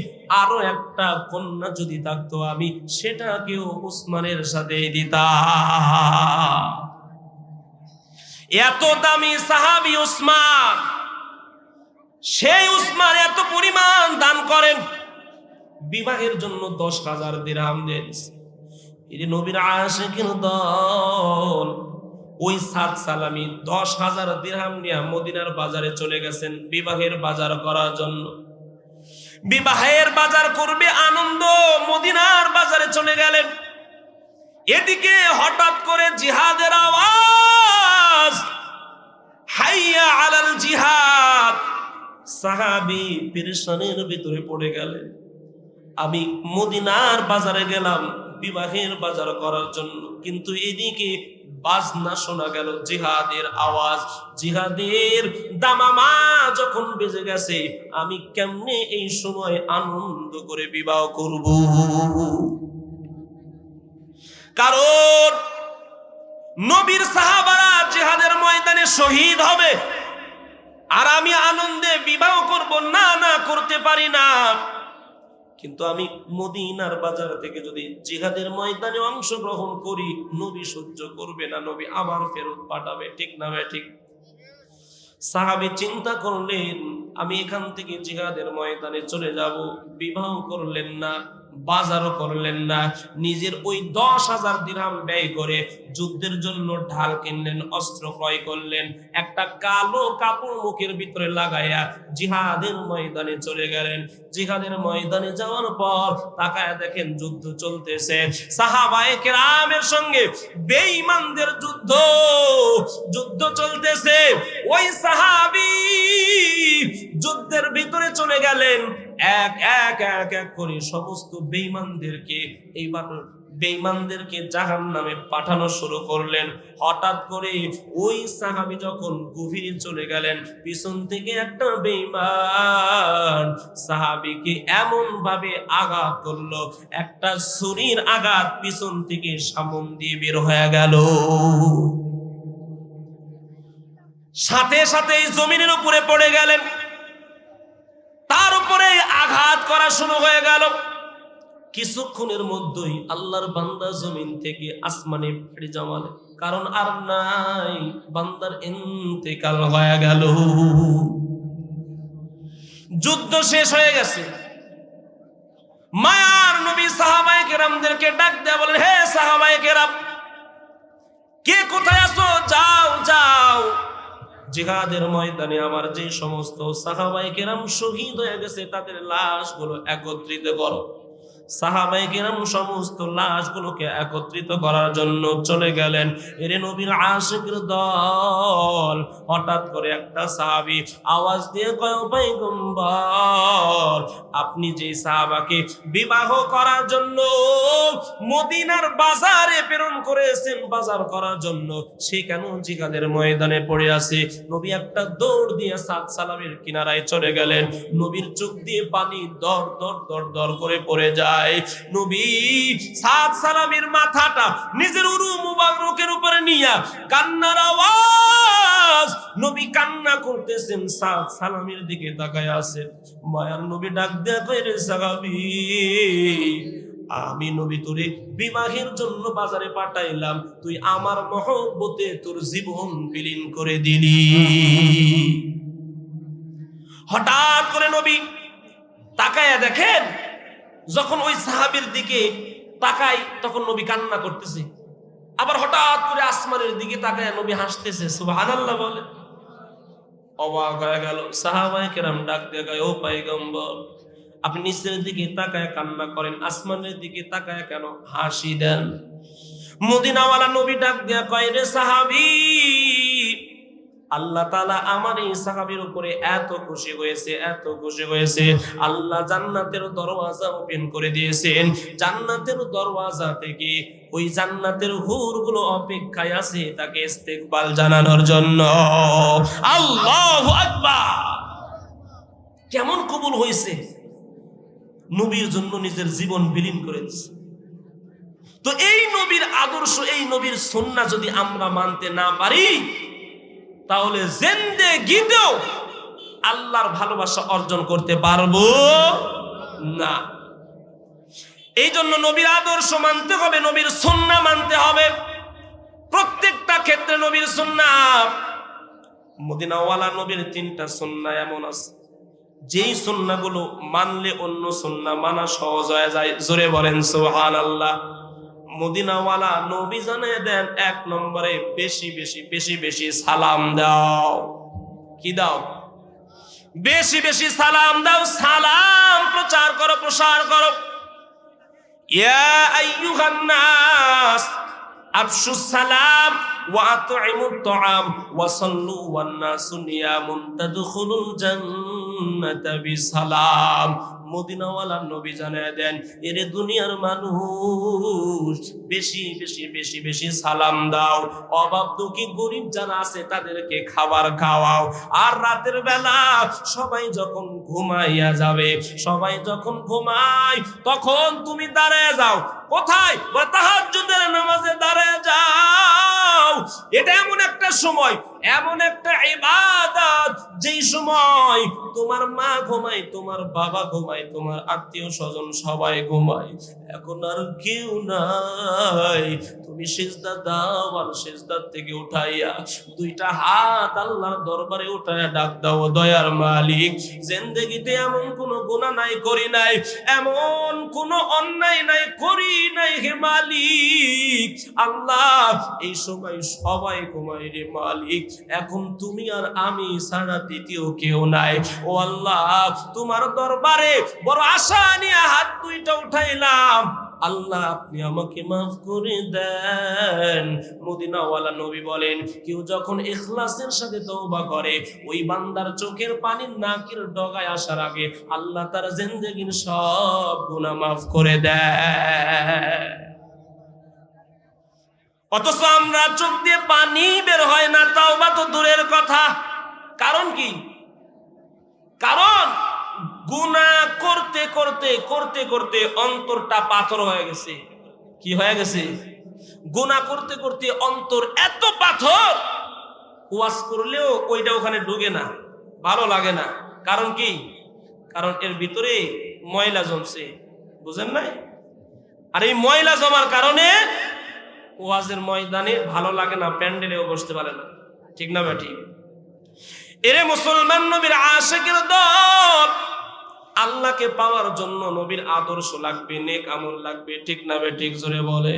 আরো একটা কন্যা যদি থাকতো আমি সেটাকেও উসমানের সাথে দিতাম। এত দামি সাহাবী উসমান, সেই উসমান এত পরিমাণ দান করেন, বিবাহের জন্য 10,000 দিরহাম দিয়েছে। নবীর আশিকের দল। ওই সাদ সালামি 10,000 দিরহাম নিয়ে মদিনার বাজারে চলে গেছেন বিবাহের বাজার করার জন্য। বিবাহের বাজার করবে আনন্দ, মদিনার বাজারে চলে গেলেন। এদিকে হঠাৎ করে জিহাদের আওয়াজ, হাইয়া আলাল জিহাদ। সাহাবী পেরেশানির ভিতরে পড়ে গেলেন। আমি মদিনার বাজারে গেলাম বিবাহের বাজার করার জন্য, কিন্তু এদিকে বাজনা শোনা গেল, জিহাদের আওয়াজ। জিহাদের দামামা যখন বেজে গেছে, আমি কেমনে এই সময় আনন্দ করে বিবাহ করব? কারণ নবীর সাহাবারা জিহাদের ময়দানে শহীদ হবে, আর আমি আনন্দে বিবাহ করব না, না করতে পারি না। কিন্তু আমি মদিনার বাজার থেকে যদি জিহাদের ময়দানে অংশগ্রহণ করি, নবী সহ্য করবে না, নবী আবার ফেরত পাঠাবে, ঠিক না ভাই? ঠিক। সাহাবী চিন্তা করলেন, আমি এখান থেকে জিহাদের ময়দানে চলে যাব, বিবাহ করলেন না, বাজারও করলেন না, নিজের ওই 10,000 দিরহাম ব্যয় করে যুদ্ধের জন্য ঢাল কিনলেন, অস্ত্র ক্রয় করলেন, একটা কালো কাপড় মুখের ভিতরে লাগাইয়া জিহাদের ময়দানে চলে গেলেন। জিহাদের ময়দানে যাওয়ার পর তাকায় দেখেন যুদ্ধ চলতেছে, সাহাবায়ে কেরামের সঙ্গে বেঈমানদের যুদ্ধ চলতেছে। ওই সাহাবী যুদ্ধের ভিতরে চলে গেলেন, এক এক এক এক করে সমস্ত বেঈমানদেরকে জাহান্নামে পাঠানো শুরু করলেন। হঠাৎ করে ওই সাহাবী যখন গভীরে চলে গেলেন, পিছন থেকে একটা বেঈমান সাহাবীকে এমন ভাবে আঘাত করলো, একটা ছুরির আঘাত পিছন থেকে সামন দিয়ে বের হয়ে গেল। সাথে সাথে জমিনের উপরে পড়ে গেলেন, তার উপরে আঘাত করা শুরু হয়ে গেল। কিছুক্ষণের মধ্যেই আল্লাহর বান্দা জমিন থেকে আসমানে পাড়ি জমালে, কারণ আর নাই, বান্দার ইন্তেকাল হয়ে গেল। যুদ্ধ শেষ হয়ে গেছে। মায়ার নবী সাহাবায়ে কেরামদেরকে ডাক দেয়া বলেন, হে সাহাবায়ে কেরাম, কে কোথায় আছো? যাও যাও, জিহাদের ময়দানে আমার যে সমস্ত সাহাবায়ে কেরাম শহীদ হয়ে গেছে তাদের লাশগুলো একত্রিত করো। সাহাবায়ে কেরাম সমস্ত লাশগুলোকে একত্রিত করার জন্য চলে গেলেন। এরে নবীর আশিকের দল। হঠাৎ করে একটা সাহাবী আওয়াজ দিয়ে কয়, ও পয়গম্বর, আপনি যে সাহাবাকে বিবাহ করার জন্য মদিনার বাজারে প্রেরণ করেছেন বাজার করার জন্য, সে কেন জিহাদের ময়দানে পড়ে আছে? নবী একটা দৌড় দিয়ে সাদ সালামের কিনারায় চলে গেলেন। নবীর চোখ দিয়ে পানি দর দর দর দর করে পড়ে যায়। নবী সাদ সালামের মাথাটা নিজের উরু মুবারকের উপরে নিয়ে কান্নার আওয়াজ, নবী কান্না করতেছেন, সাদ সালামের দিকে তাকায় আছেন। মায়ার নবী ডাক দেয়া কয়, রে সাহাবী, আমি নবী তোরে বিবাহের জন্য বাজারে পাঠাইলাম, তুই আমার মহব্বতে তোর জীবন বিলীন করে দিলি। হঠাৎ করে নবী তাকায়া দেখেন, যখন ওই সাহাবীর দিকে তাকাই তখন নবী কান্না করতেছে। আবার হঠাৎ করে আসমানের দিকে তাকায় নবী হাসতেছে, সুবহানাল্লাহ বলে। অবাক হয়ে গেল। সাহাবায়ে কেরাম ডাক দিয়ে কয়, ও পয়গম্বর, আপনি নিচের দিকে তাকায় কান্না করেন, আসমানের দিকে তাকায় কেন হাসি দেন? মদিনাওয়ালা নবী ডাক দিয়া কয়, রে সাহাবী, আল্লাহ তাআলা আমার এই সাহাবীর উপরে এত খুশি হয়েছে, আল্লাহ জান্নাতের দরওয়াজা ওপেন করে দিয়েছেন। জান্নাতের দরওয়াজা থেকে ওই জান্নাতের হুরগুলো অপেক্ষায় আছে তাকে ইস্তেকবাল জানানোর জন্য। আল্লাহু আকবার! কেমন কবুল হয়েছে, নবীর জন্য নিজের জীবন বিলীন করে দিয়েছে। তো এই নবীর আদর্শ, এই নবীর সুন্নাহ যদি আমরা মানতে না পারি, তাহলে জিন্দেগিতেও আল্লাহর ভালোবাসা অর্জন করতে পারবো না। এই জন্য নবীর আদর্শ মানতে হবে, নবীর সুন্নাহ মানতে হবে। প্রত্যেকটা ক্ষেত্রে নবীর সুন্নাহ। মদিনাওয়ালা নবীর 3টা সুন্নাহ এমন আছে, যেই সুন্নাহগুলো মানলে অন্য সুন্নাহ মানা সহজ হয়ে যায়। জোরে বলেন সুবহানাল্লাহ। মদিনাওয়ালা নবী জানিয়ে দেন, 1 নম্বরে বেশি বেশি বেশি বেশি সালাম দাও। কি দাও? বেশি বেশি সালাম দাও। সালাম প্রচার করো, প্রসার করো। ইয়া আইয়ুহান নাস আফশুস সালাম ওয়া আত'ইমুত তাআম ওয়া সাল্লু ওয়ান নাসু নিয়ামুন তাদখুলুল জান্নাতা বিসালাম। মদিনাওয়ালা নবী জানায় দেন, এরে দুনিয়ার মানুষ, বেশি বেশি বেশি বেশি সালাম দাও। অভাব দুঃখী গরিব যারা আছে তাদেরকে খাবার খাওয়াও। আর রাতের বেলা সবাই যখন ঘুমাইয়া যাবে, সবাই যখন ঘুমায়, তখন তুমি দাঁড়ায় যাও। কোথায়? তাহাজ্জুদের নামাজে দাঁড়ায় যাও। এটা এমন একটা সময় এমন একটা ইবাদত যেই সময় তোমার মা ঘুমায়, তোমার বাবা ঘুমায়, তোমার আত্মীয় স্বজন সবাই ঘুমায়, এখন আর কেউ নাই, তুমি সিজদা দাও আর সিজদার থেকে উঠাইয়া দুইটা হাত আল্লাহর দরবারে উঠাইয়া ডাক দাও, দয়ার মালিক জিন্দেগিতে এমন কোন গুনাহ নাই করি নাই, এমন কোন অন্যায় নাই করি নাই হে মালিক। আল্লাহ এই সময় সবাই ঘুমায় রে মালিক, এখন তুমি আর আমি ছাড়া দ্বিতীয় কেউ নাই। ও আল্লাহ তোমার দরবারে বড় আশা নিয়ে হাত দুইটা উঠাইলাম, আল্লাহ আপনি আমাকে মাফ করে দেন। মদিনাওয়ালা নবী বলেন, কেউ যখন ইখলাসের সাথে তওবা করে, ওই বান্দার চোখের পানি নাকের ডগায় আসার আগে আল্লাহ তার জিন্দেগির সব গুনাহ মাফ করে দেয়। অথচ আমরা চোখ দিয়ে পানি বের হয় না, তওবা তো দূরের কথা। কারণ কি? কারণ গুনাহ করতে করতে করতে করতে অন্তরটা পাথর হয়ে গেছে। কি হয়ে গেছে? গুনাহ করতে করতে অন্তর এত পাথর, ওয়াজ করলেও ওইটা ওখানে ঢুকে না, ভালো লাগে না। কারণ কি? কারণ এর ভিতরে ময়লা জমছে, বুঝেন নাই? আর এই ময়লা জমার কারণে ওয়াজের ময়দানে ভালো লাগে না, প্যান্ডেলেও বসতে পারে না। ঠিক না বেটি? এরে মুসলমান, নবীর আশিকের দল, আল্লাহকে পাওয়ার জন্য নবীর আদর্শ লাগবে, নেক আমল লাগবে। ঠিক না বেঠিক? জোরে বলে।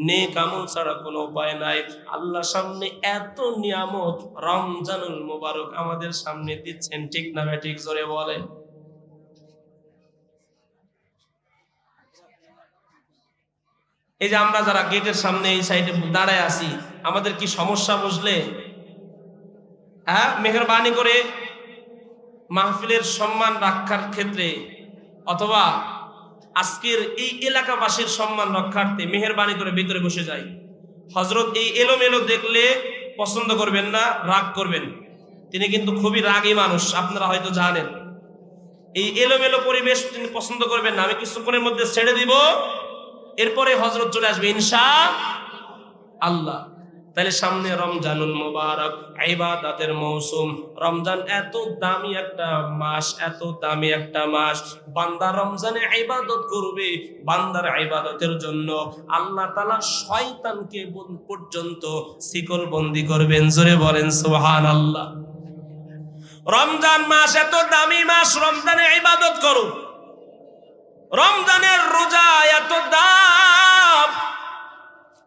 নেক আমল ছাড়া কোনো উপায় নাই। আল্লাহ সামনে এত নিয়ামত রমজানুল মুবারক আমাদের সামনে দিচ্ছেন। ঠিক না বেঠিক? জোরে বলে। এই যে আমরা যারা গেটের সামনে এই সাইডে দাঁড়ায় আছি, আমাদের কি সমস্যা বুঝলে? হ্যাঁ, মেহেরবানি করে মাহফিলের সম্মান রক্ষার ক্ষেত্রে অথবা আজকের এই এলাকাবাসীর সম্মান রক্ষার্থে মেহেরবানি করে ভিতরে বসে যাই। হযরত এই এলোমেলো দেখলে পছন্দ করবেন না, রাগ করবেন। তিনি কিন্তু খুবই রাগী মানুষ, আপনারা হয়তো জানেন। এই এলোমেলো পরিবেশ তিনি পছন্দ করবেন না। আমি কিছুক্ষণের মধ্যে ছেড়ে দিব, এরপরে হযরত চলে আসবে ইনশাআল্লাহ। তাহলে সামনে রমজানুল মুবারক, ইবাদতের মৌসুম। রমজান এত দামি একটা মাস, এত দামি একটা মাস। বান্দা রমজানে ইবাদত করবে, বান্দার ইবাদতের জন্য আল্লাহ তাআলা শয়তানকে পর্যন্ত শিকল বন্দী করবেন। জোরে বলেন সুবহানাল্লাহ। রমজান মাস এত দামি মাস, রমজানে ইবাদত করো। রমজানের রোজা এত দাম।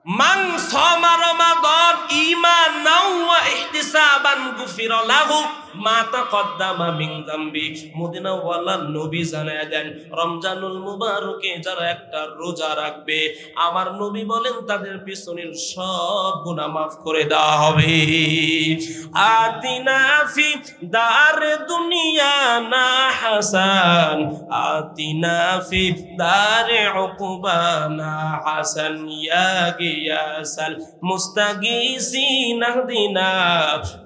মান সামা রমাদান ঈমানাও ওয়া ইহতিসাবান গুফিরা লাহু মা তাকদ্দামা মিন যামবি। মদিনাওয়ালা নবী জানায় দেন, রমজানুল মুবারকে যারা একটা রোজা রাখবে, আমার নবী বলেন তাদের পিছনের সব গুনাহ মাফ করে দেওয়া হবে। আতিনা ফি দার দুনিয়া না হাসান, আতিনা ফি দারে উকবানা হাসান, ইয়া গিয়াসাল মুস্তাগীসিন আহদিনা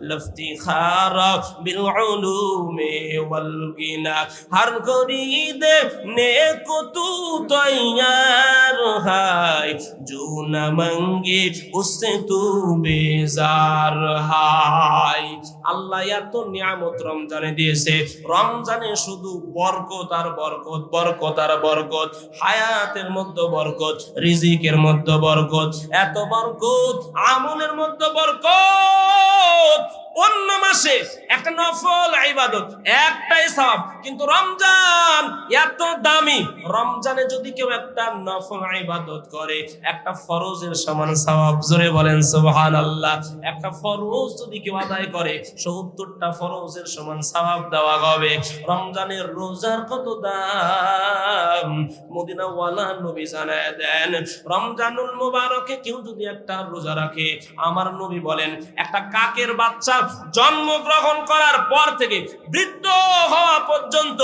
লফতিখারা বিল উলুমি ওয়াল গিনা। হর গরিদে নেক তু তৈয়ার হাই, जो न मांगे उससे तू बेजार हाय। আল্লাহ এত নিয়ামত রমজানে দিয়েছে। রমজানে শুধু বরকত আর বরকত, বরকত আর বরকত। হায়াতের মধ্যে বরকত, রিজিকের মধ্যে বরকত, এত বরকত, আমলের মধ্যে বরকত। অন্য মাসে একটা নফল ইবাদত, একটাই সওয়াব, কিন্তু রমজান এত দামি। রমজানে যদি কেউ একটা নফল ইবাদত করে, একটা ফরজের সমান সওয়াব। জোরে বলেন সুবহানাল্লাহ। একটা ফরজ যদি কেউ আদায় করে, ৭০টা ফরজের সমান সওয়াব দেওয়া হবে। রমজানের রোজার কত দাম মদিনাওয়ালা নবী জানায় দেন। রমজানুল মুবারকে কেউ যদি একটা রোজা রাখে, আমার নবী বলেন একটা কাকের বাচ্চা জন্মগ্রহণ করার পর থেকে বৃদ্ধ হওয়া পর্যন্ত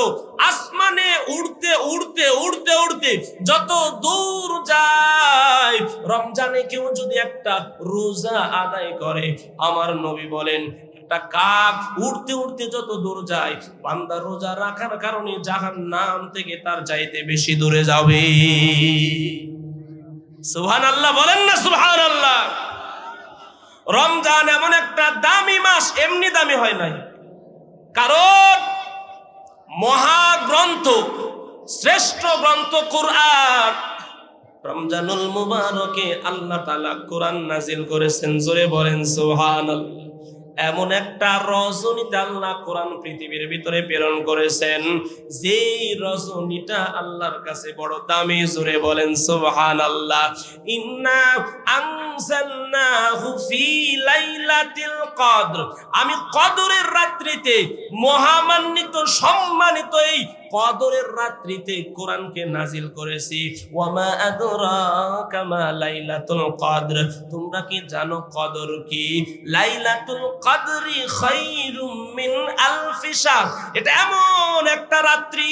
আসমানে উড়তে উড়তে উড়তে উড়তে যত দূর যায়, রমজানে কেউ যদি একটা রোজা আদায় করে, আমার নবী বলেন একটা কাক উড়তে উড়তে যত দূর যায়, বান্দা রোজা রাখার কারণে জাহান্নাম থেকে তার চাইতে বেশি দূরে যাবে। সুবহানাল্লাহ বলেন না সুবহানাল্লাহ। রমজান এমন একটা দামি মাস, এমনি দামি হয় নাই, কারণ মহাগ্রন্থ, শ্রেষ্ঠ গ্রন্থ কোরআন, রমজানুল মুবারকে আল্লাহ তাআলা কোরআন নাজিল করেছেন। জোরে বলেন সুবহানাল্লাহ। এমন একটা রজনীতে আল্লাহ কোরআন পৃথিবীর ভিতরে প্রেরণ করেছেন, যেই রজনীটা আল্লাহর কাছে বড় দামি। জোরে বলেন সুবহানাল্লাহ। ইন্না আনজালনাহু ফি লাইলাতিল কদর, আমি কদরের রাত্রিতে, মহামান্বিত সম্মানিত এই কদরের রাত্রিতে কোরআনকে নাজিল করেছি। ওয়ামা আদরাকা মা লাইলাতুল কদর, তোমরা কি জানো কদর কি? লাইলাতুল কদরি খায়রুম মিন আলফি শাহর, এটা এমন একটা রাত্রি,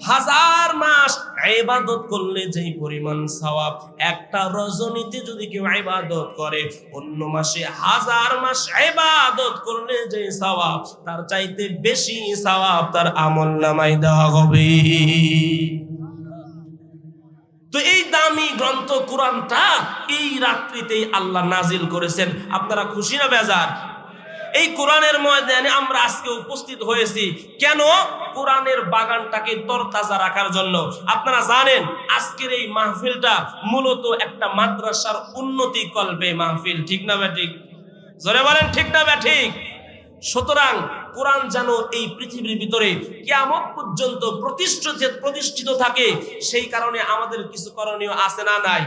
হাজার মাস ইবাদত করলে যেই পরিমাণ সওয়াব, একটা রজনীতে যদি কেউ ইবাদত করে, অন্য মাসে হাজার মাস ইবাদত করলে যে সওয়াব, তার চাইতে বেশি সওয়াব তার আমলনামায় দেওয়া হবে। তো এই দামি গ্রন্থ কোরআনটা এই রাত্রিতেই আল্লাহ নাজিল করেছেন। আপনারা খুশি না বেজার? এই কোরআনের ময়দানে আমরা আজকে উপস্থিত হয়েছি কেন? কোরআনের বাগানটাকে তরতাজা রাখার জন্য। আপনারা জানেন আজকের এই মাহফিলটা মূলত একটা মাদ্রাসার উন্নতি কল্পে মাহফিল, ঠিক না ব্যাঠিক? জোরে বলেন ঠিক না ব্যাঠিক? সুতরাং কোরআন যেন এই পৃথিবীর ভিতরে কিয়ামত পর্যন্ত প্রতিষ্ঠিত থাকে, সেই কারণে আমাদের কিছু করণীয় আছে না নাই?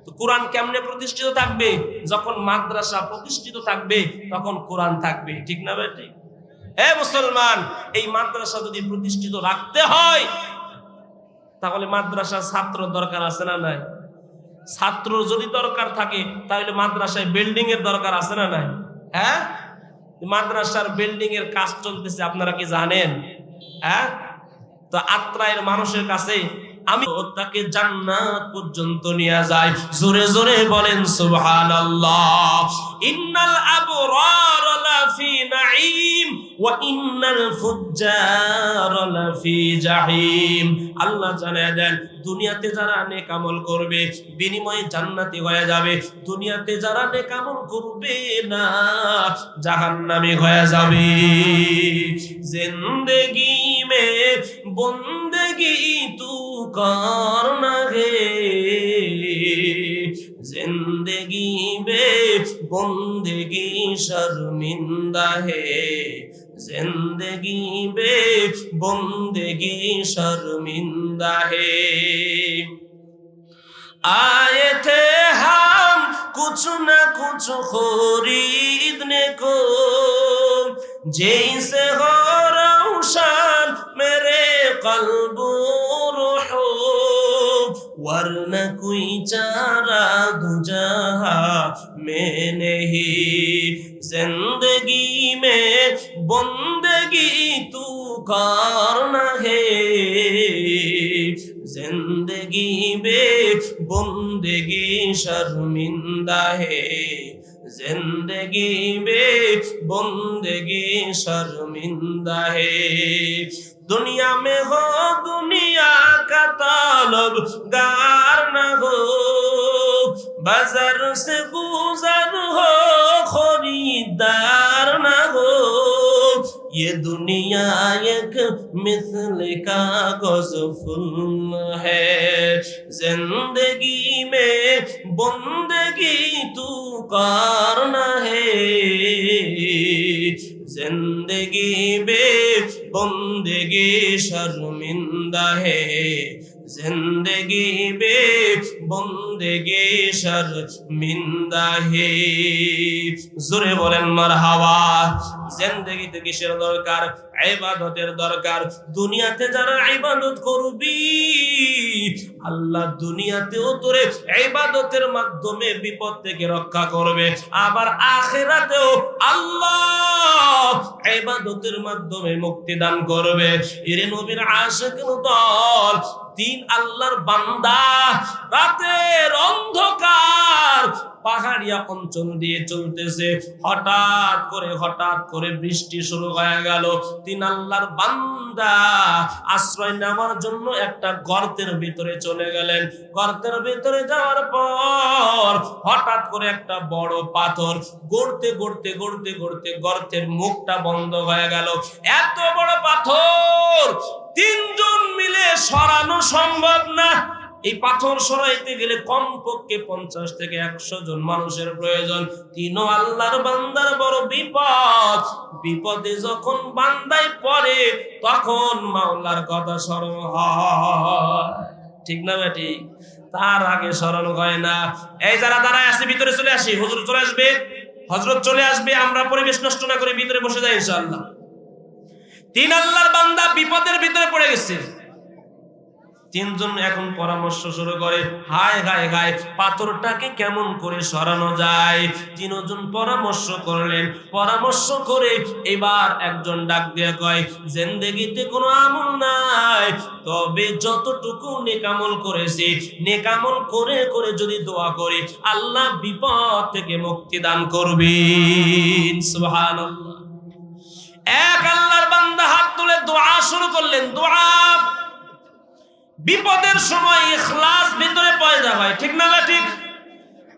তো কোরআন কেমনে প্রতিষ্ঠিত থাকবে? যখন মাদ্রাসা প্রতিষ্ঠিত থাকবে তখন কোরআন থাকবে, ঠিক না ভাই? ঠিক। হে মুসলমান, এই মাদ্রাসা যদি প্রতিষ্ঠিত রাখতে হয় তাহলে মাদ্রাসার ছাত্র দরকার আছে না নাই? ছাত্র যদি দরকার থাকে তাহলে মাদ্রাসায় বিল্ডিং এর দরকার আছে না নাই? হ্যাঁ, মাদ্রাসার বিল্ডিং এর কাজ চলতেছে, আপনারা কি জানেন? হ্যাঁ, তো আত্রায়ের মানুষের কাছে আমি তাকে জান্নাত পর্যন্ত নিয়ে যাই। জোরে জোরে বলেন সুবহানাল্লাহ। ইন্নাল আবরার লাফি নাঈম ওয়া ইন্নাল ফুজ্জার লাফি জাহিম। আল্লাহ জানায় দেন, দুনিয়াতে যারা নেক আমল করবে বিনিময়ে জান্নাতি হয়ে যাবে, দুনিয়াতে যারা নেক আমল করবে না জাহান্নামী হয়ে যাবে। জিন্দেগি মে বন্দেগি তু करना है, जिंदगी में बंदगी शर्मिंदा है, जिंदगी में बंदगी शर्मिंदा है। आए थे हम कुछ न कुछ खरीदने को, जैसे हो रोशन मेरे कल्ब वरना कोई चारा दुजहा में नहीं, जिंदगी में बंदगी तू करना है, जिंदगी में बंदगी शर्मिंदा है, जिंदगी में बंदगी शर्मिंदा है। दुनिया में हो दुनिया का तालब गार न हो, बाजार से गुजर हो खरीदार न हो, ये दुनिया एक मिसल का गज़फुल है, जिंदगी में बंदगी तू करना है, जिंदगी में बंदगी शर्मिंदा है, जिंदगी में बंदगी शर्मिंदा है। जोरे बोलें मरहबा। जिंदगीते किसेर दरकार? इबादतेर दरकार। दुनियाते जारा इबादत करबी আল্লাহ দুনিয়াতেও তোরে ইবাদতের মাধ্যমে বিপদ থেকে রক্ষা করবে, আবার আখিরাতেও আল্লাহ ইবাদতের মাধ্যমে মুক্তি দান করবে। এরে নবীর আশিকদের দল, তিন আল্লাহর বান্দা রাতের অন্ধকার পাহাড়িয়া অঞ্চল দিয়ে চলতেছে। হঠাৎ করে বৃষ্টি শুরু হয়ে গেল। তিন আল্লাহর বান্দা আশ্রয় নেওয়ার জন্য একটা গর্তের ভিতরে চলে গেলেন। গর্তের ভিতরে যাওয়ার পর হঠাৎ করে একটা বড় পাথর গড়তে গর্তের মুখটা বন্ধ হয়ে গেল। এত বড় পাথর তিনজন মিলে সরানো সম্ভব না। এই পাথর সরাইতে গেলে কমপক্ষে 50 থেকে 100 জন মানুষের প্রয়োজন। তিনও আল্লাহর বান্দার বড় বিপদ। বিপদে যখন বান্দাই পড়ে তখন মাওলার কথা স্মরণ হয়, ঠিক না বেটি? তার আগে স্মরণ হয় না। এই যারা দাঁড়ায় আছে ভিতরে চলে আসি, হুজুর চলে আসবে, হযরত চলে আসবে, আমরা পরিবেশ নষ্ট না করে ভিতরে বসে যাই ইনশাআল্লাহ। তিন আল্লাহর বান্দা বিপদের ভিতরে পড়ে গেছে। তিনজন এখন পরামর্শ শুরু করে, হায় পাথরটাকে কেমন করে সরানো যায়। তিনজন পরামর্শ করলেন। পরামর্শ করে এবার একজন ডাক দিয়ে কয়, জিন্দেগিতে কোনো আমল নাই, তবে যতটুকু নেকামল করেছি, নেকামল করে যদি দোয়া করি, আল্লাহ বিপদ থেকে মুক্তি দান করবেন। সুবহানাল্লাহ। এক আল্লাহর বান্দা হাত তুলে দোয়া শুরু করলেন। দোয়া বিপদের সময় ইখলাস ভিতরে পয়দা হয়, ঠিক না ঠিক?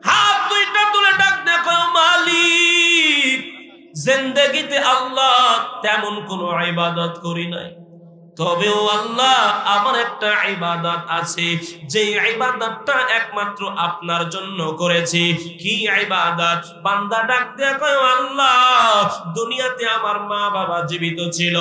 হাত দুইটা তুলে ডাক দেখো, মালিক জিন্দেগিতে আল্লাহ তেমন কোনো ইবাদত করি নাই, তবে ও আল্লাহ আমার একটা ইবাদত আছে, যে ইবাদতটা একমাত্র আপনার জন্য করেছি। কি ইবাদত? বান্দা ডাক দিয়ে কয়, আল্লাহ দুনিয়াতে আমার মা বাবা জীবিত ছিল,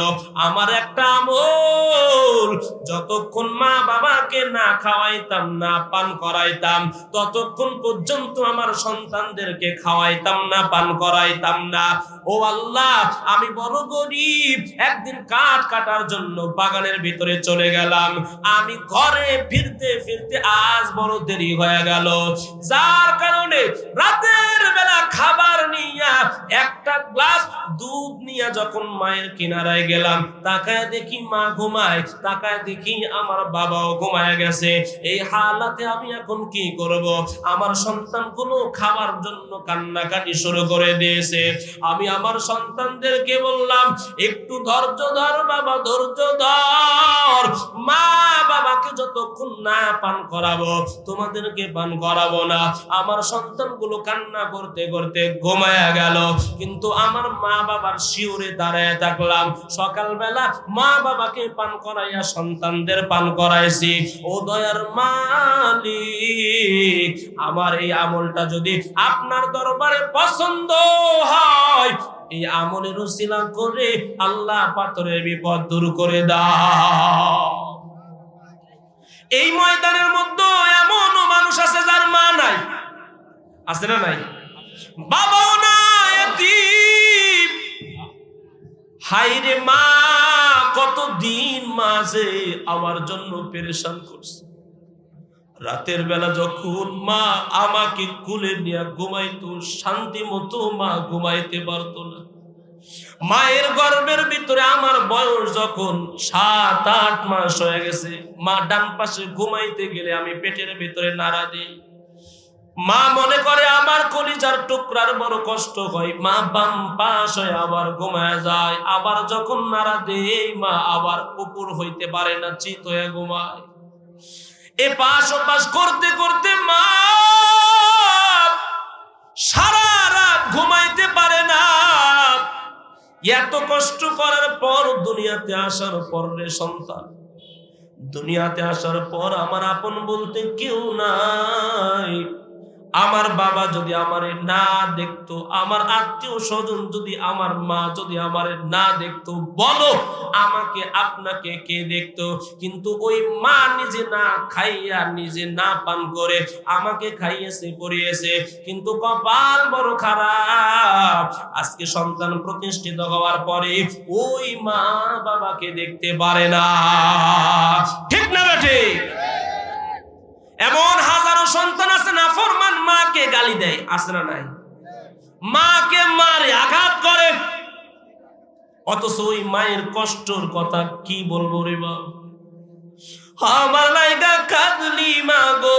আমার একটা আমল, যতক্ষণ মা বাবাকে না খাওয়াইতাম না পান করাইতাম ততক্ষণ পর্যন্ত আমার সন্তানদেরকে খাওয়াইতাম না পান করাইতাম না। ও আল্লাহ আমি বড় গরিব, একদিন কাঠ কাটার জন্য বাগানের ভিতরে চলে গেলাম, আমি ঘরে ফিরতে আজ বড় দেরি হয়ে গেল, যার কারণে রাতের বেলা খাবার নিয়া একটা গ্লাস দুধ নিয়া যখন মায়ের কিনারায় গেলাম, তাকায় দেখি মা ঘুমায়, তাকায় দেখি আমার বাবাও ঘুমায় গেছে। এই হালাতে আমি এখন কি করব? আমার সন্তানগুলো খাওয়ার জন্য কান্নাকাটি শুরু করে দিয়েছে। আমি আমার সন্তানদেরকে বললাম, একটু ধৈর্য ধর বাবা, ধৈর্য ধর, মা বাবাকে যতক্ষণ না পান করাবো তোমাদেরকে পান করাবো না। আমার সন্তানগুলো কান্না করতে ঘুমায়া গেল, কিন্তু আমার মা বাবার শিওরে দাঁড়ায় থাকলাম। সকালবেলা মা বাবাকে পান করাইয়া সন্তানদের পান করাইছি। ও দয়ার মালিক, আমার এই আমলটা যদি আপনার দরবারে পছন্দ হয়, এই আমলের উসিলা করে আল্লাহ পাথরের বিপদ দূর করে দাও। এই ময়দানের মধ্যে এমন মানুষ আছে যার মা নাই, আছে না নাই? বাবাও নাই, এতিম। হায়রে মা, কতদিন মা যে আমার জন্য পেরেশান করছে। রাতের বেলা যখন মা আমাকে কোলে নিয়ে ঘুমাইতো, শান্তি মতো মা ঘুমাইতে পারতো না। মায়ের গর্ভের ভিতরে আমার বয়স যখন 7-8 মাস হয়ে গেছে, মা ডান পাশে ঘুমাইতে গেলে আমি পেটের ভিতরে নাড়া দিই। মা মনে করে আমার কলিজার টুকরার বড় কষ্ট হয়, মা বাম পাশ হয়ে আবার ঘুমায় যায়। আবার যখন নাড়া দেই, মা আবার উপর হইতে পারে না, চিত হয়ে ঘুমায়। এ পাশ ও পাশ করতে মা সারা রাত ঘুমাইতে পারে না। এত কষ্ট করার পর দুনিয়াতে আসার পর রে সন্তান, দুনিয়াতে আসার পর আমার আপন বলতে কেউ নাই। আমার বাবা যদি আমারে না দেখতো, আমার আত্মীয় স্বজন যদি, আমার মা যদি আমারে না দেখতো, বলো আমাকে আপনাকে কে দেখতো? কিন্তু ওই মা নিজে না খাইয়া, নিজে না পান করে আমাকে খাইয়েছে, পরিয়েছে। কিন্তু কপাল বড় খারাপ, আজকে সন্তান প্রতিষ্ঠিত হওয়ার পরে ওই মা বাবাকে দেখতে পারে না, ঠিক না ঠিক? এমন হাজারো সন্তান আছে নাফরমান, মাকে গালি দেয়, আছে না নাই? মাকে মারে, আঘাত করে, অথচ ওই মায়ের কষ্টর কথা কি বলবো রে বাবা। আমার লাইগা কাঁদলি মা গো,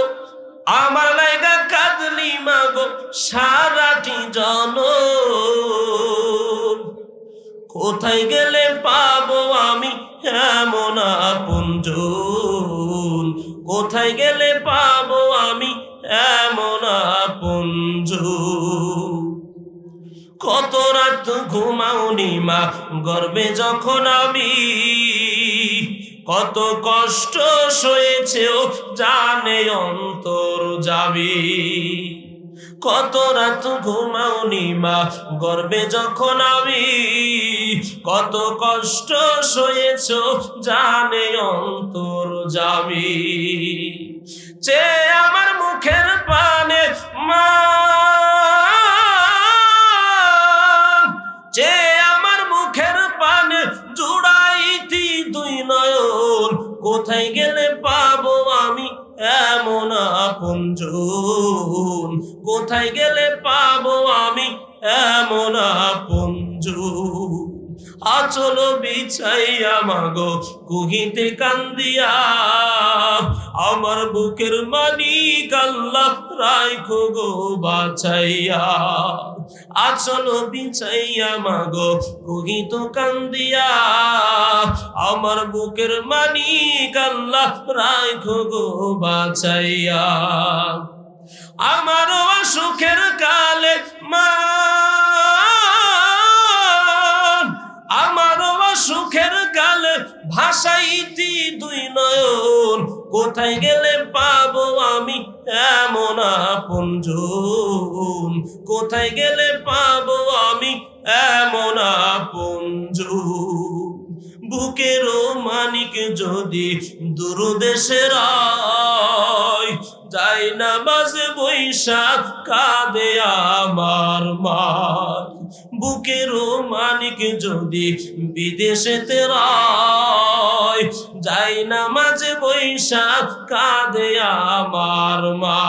আমার লাইগা কাঁদলি মাগো সারাটি জনম, কোথায় গেলে পাবো আমি এমন আপনজন, কোথায় গেলে পাবো আমি এমন আপনজন। কত রাত ঘুমাওনি মা গর্বে যখন আমি, কত কষ্ট সয়েছে ও জানে অন্তর যাবি। কত রাত ঘুমাওনি মা গর্বে যখন আমি, কত কষ্ট সয়েছ জানে অন্তর যাবি। চে আমার মুখের পানে মা, যে আমার মুখের পানে জুড়াইতি দুই নয়ন, কোথায় গেলে পাবো আমি এমন আপনজন, কোথায় গেলে পাবো আমি এমন আপনজন। আচল বিছাইয়া মাগো কুহিতে কান্দিয়া, আমার বুকের মানিক আল্লাহ রাইখো গো বাঁচাইয়া। আচল বিছাইয়া মাগো কুহিত কান্দিয়া, আমার বুকের মানিক আল্লাহ রাইখো গো বাঁচাইয়া। আমারও সুখের কালে মা, আমারও সুখের কালে ভাসাইতি দুই নয়ন, কোথায় গেলে পাবো আমি এমন আপনজন, কোথায় গেলে পাবো আমি এমন আপনজন। বুকের মানিক যদি দূরদেশের যাই না বাজে বৈশাখ কাঁদে আমার মা। বুকের মানিক যদি বিদেশেতে রয়, যাই না মাঝে বৈশাখ কাঁদে আমার মা।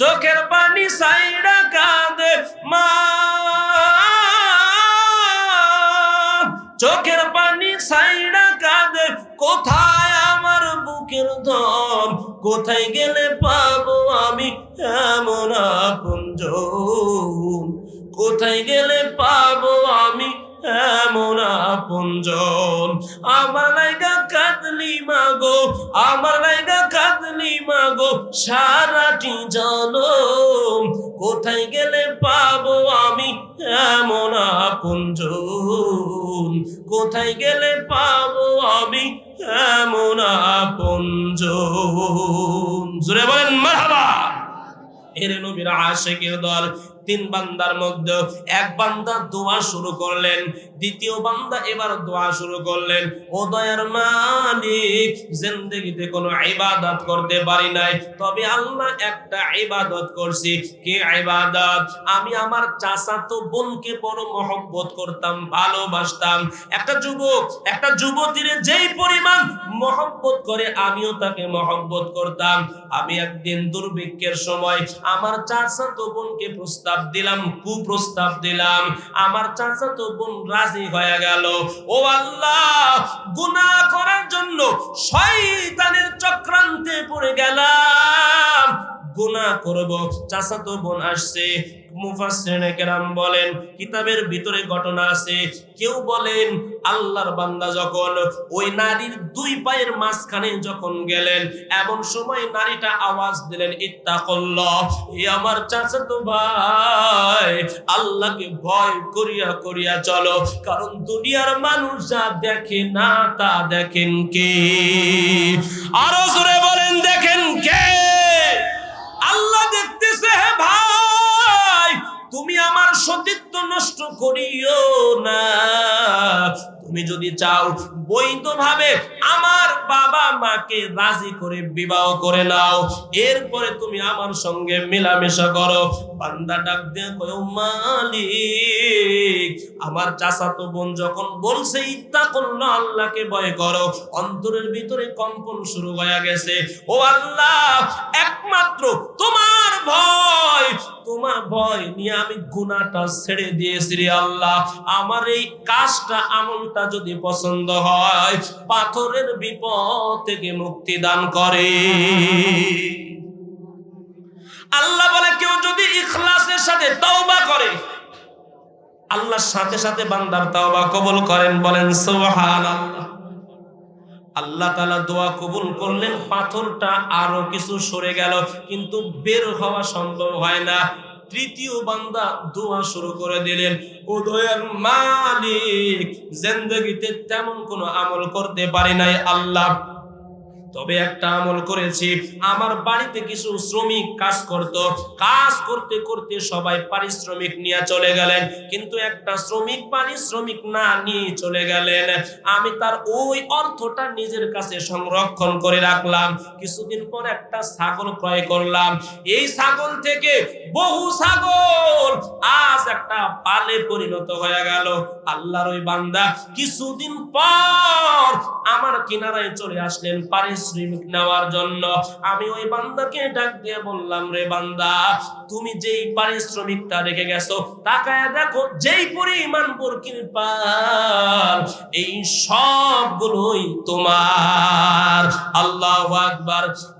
চোখের পানি সাইডা কাঁদে মা, চোখের পানি সাইডা কাঁদে, কোথায় আমার বুকের ধন, কোথায় গেলে পাবো আমি এমন আপনজন, কোথায় গেলে পাবো আমি এমন আপনজন। আমার লাইগা কাঁদলি মাগো, আমার লাইগা কাঁদলি মাগো সারাটি জনম, কোথায় গেলে পাবো আমি এমন আপনজন, কোথায় গেলে পাবো আমি এমন আপনজন। জোরে বলেন মারহাবা। এর নবীর আশিকের দল তিন বান্দার মধ্যে এক বান্দা দোয়া শুরু করলেন, দ্বিতীয় বান্দা এবার দোয়া শুরু করলেন, ও দয়ার মালিক, জিন্দেগিতে কোনো ইবাদত করতে পারি নাই, তবে আল্লাহ একটা ইবাদত করছি। কি ইবাদত? আমি আমার চাচাতো বোনকে বড় মহব্বত করতাম, ভালোবাসতাম। একটা যুবক একটা যুবতীর যেই পরিমাণ মহব্বত করে আমিও তাকে মহব্বত করতাম। আমি একদিন দুর্ভিক্ষের সময় আমার চাচাতো বোনকে প্রস্তাব দিলাম, কুপ্রস্তাব দিলাম, আমার চাচাতো বোন রাজি হয়ে গেল। ও আল্লাহ, গুনাহ করার জন্য শয়তানের চক্রান্তে পড়ে গেলাম, গুনাহ করব। চাচাতো বোন আসছে, মুফাসসিরিনে কেরাম বলেন, কিতাবের ভিতরে ঘটনা আছে, কেউ বলেন আল্লাহর বান্দা যখন ওই নারীর দুই পায়ের মাঝখানে যখন গেলেন, এমন সময় নারীটা আওয়াজ দিলেন, ইত্তাকুল্লাহ, এ আমার চাচাতো ভাই, আল্লাহকে ভয় করিয়া করিয়া চলো, কারণ দুনিয়ার মানুষ যা দেখে না তা দেখেন কে? আরো জোরে বলেন, দেখেন কে? আল্লাহ দেখতেছে। হে ভাই, তুমি আমার সতীত্ব নষ্ট করিও না। তুমি যদি চাও বৈধভাবে আমার বাবা মাকে রাজি করে বিবাহ করে নাও, এরপরে তুমি আমার সঙ্গে মেলামেশা করো। বান্দা ডাক দিয়ে কয়, মালিক, আমার চাচাতো বোন যখন বলছে ইত্তাকুল্লাহ, আল্লাহকে ভয় করো, অন্তরের ভিতরে কম্পন শুরু হয়ে গেছে। ও আল্লাহ, একমাত্র তোমার ভয়, তোমার ভয় নিয়ে আমি গুনাহটা ছেড়ে দিয়েছি রে আল্লাহ। আমার এই কাজটা, আমলটা যদি পছন্দ হয়, পাথরের বিপদ থেকে মুক্তি দান করে। আল্লাহ বলে কেউ যদি ইখলাসের সাথে তওবা করে, আল্লাহ সাথে সাথে বান্দার তওবা কবুল করেন। বলেন সুবহানাল্লাহ। আল্লাহ তাআলা দোয়া কবুল করলেন, পাথরটা আরো কিছু সরে গেল, কিন্তু বের হওয়া সম্ভব হয় না। তৃতীয় বান্দা দোয়া শুরু করে দিলেন, ও দয়ার মালিক, জিন্দেগিতে তেমন কোনো আমল করতে পারি নাই আল্লাহ, তবে একটা আমল করেছি। আমার বাড়িতে কিছু শ্রমিক কাজ করত, কাজ করতে করতে সবাই পারিশ্রমিক নিয়ে চলে গেলেন, কিন্তু একটা শ্রমিক পারিশ্রমিক না নিয়ে চলে গেলেন। আমি তার ওই অর্থটা নিজের কাছে সংরক্ষণ করে রাখলাম। কিছুদিন পর একটা ছাগল ক্রয় করলাম, এই ছাগল থেকে বহু ছাগল আজ একটা পালে পরিণত হয়ে গেল। আল্লাহর ওই বান্দা কিছুদিন পর আমার কিনারায় চলে আসলেন পারিশ্রমিক নেওয়ার জন্য। আমি ওই বান্দাকে ডাক দিয়ে বললাম, রে বান্দা, তুমি যেই পারিশ্রমিকটা রেখে গেছো, তাকায় দেখো যেই পরিমাণ বরকির পাল, এই সবগুলোই তোমার। আল্লাহু আকবার।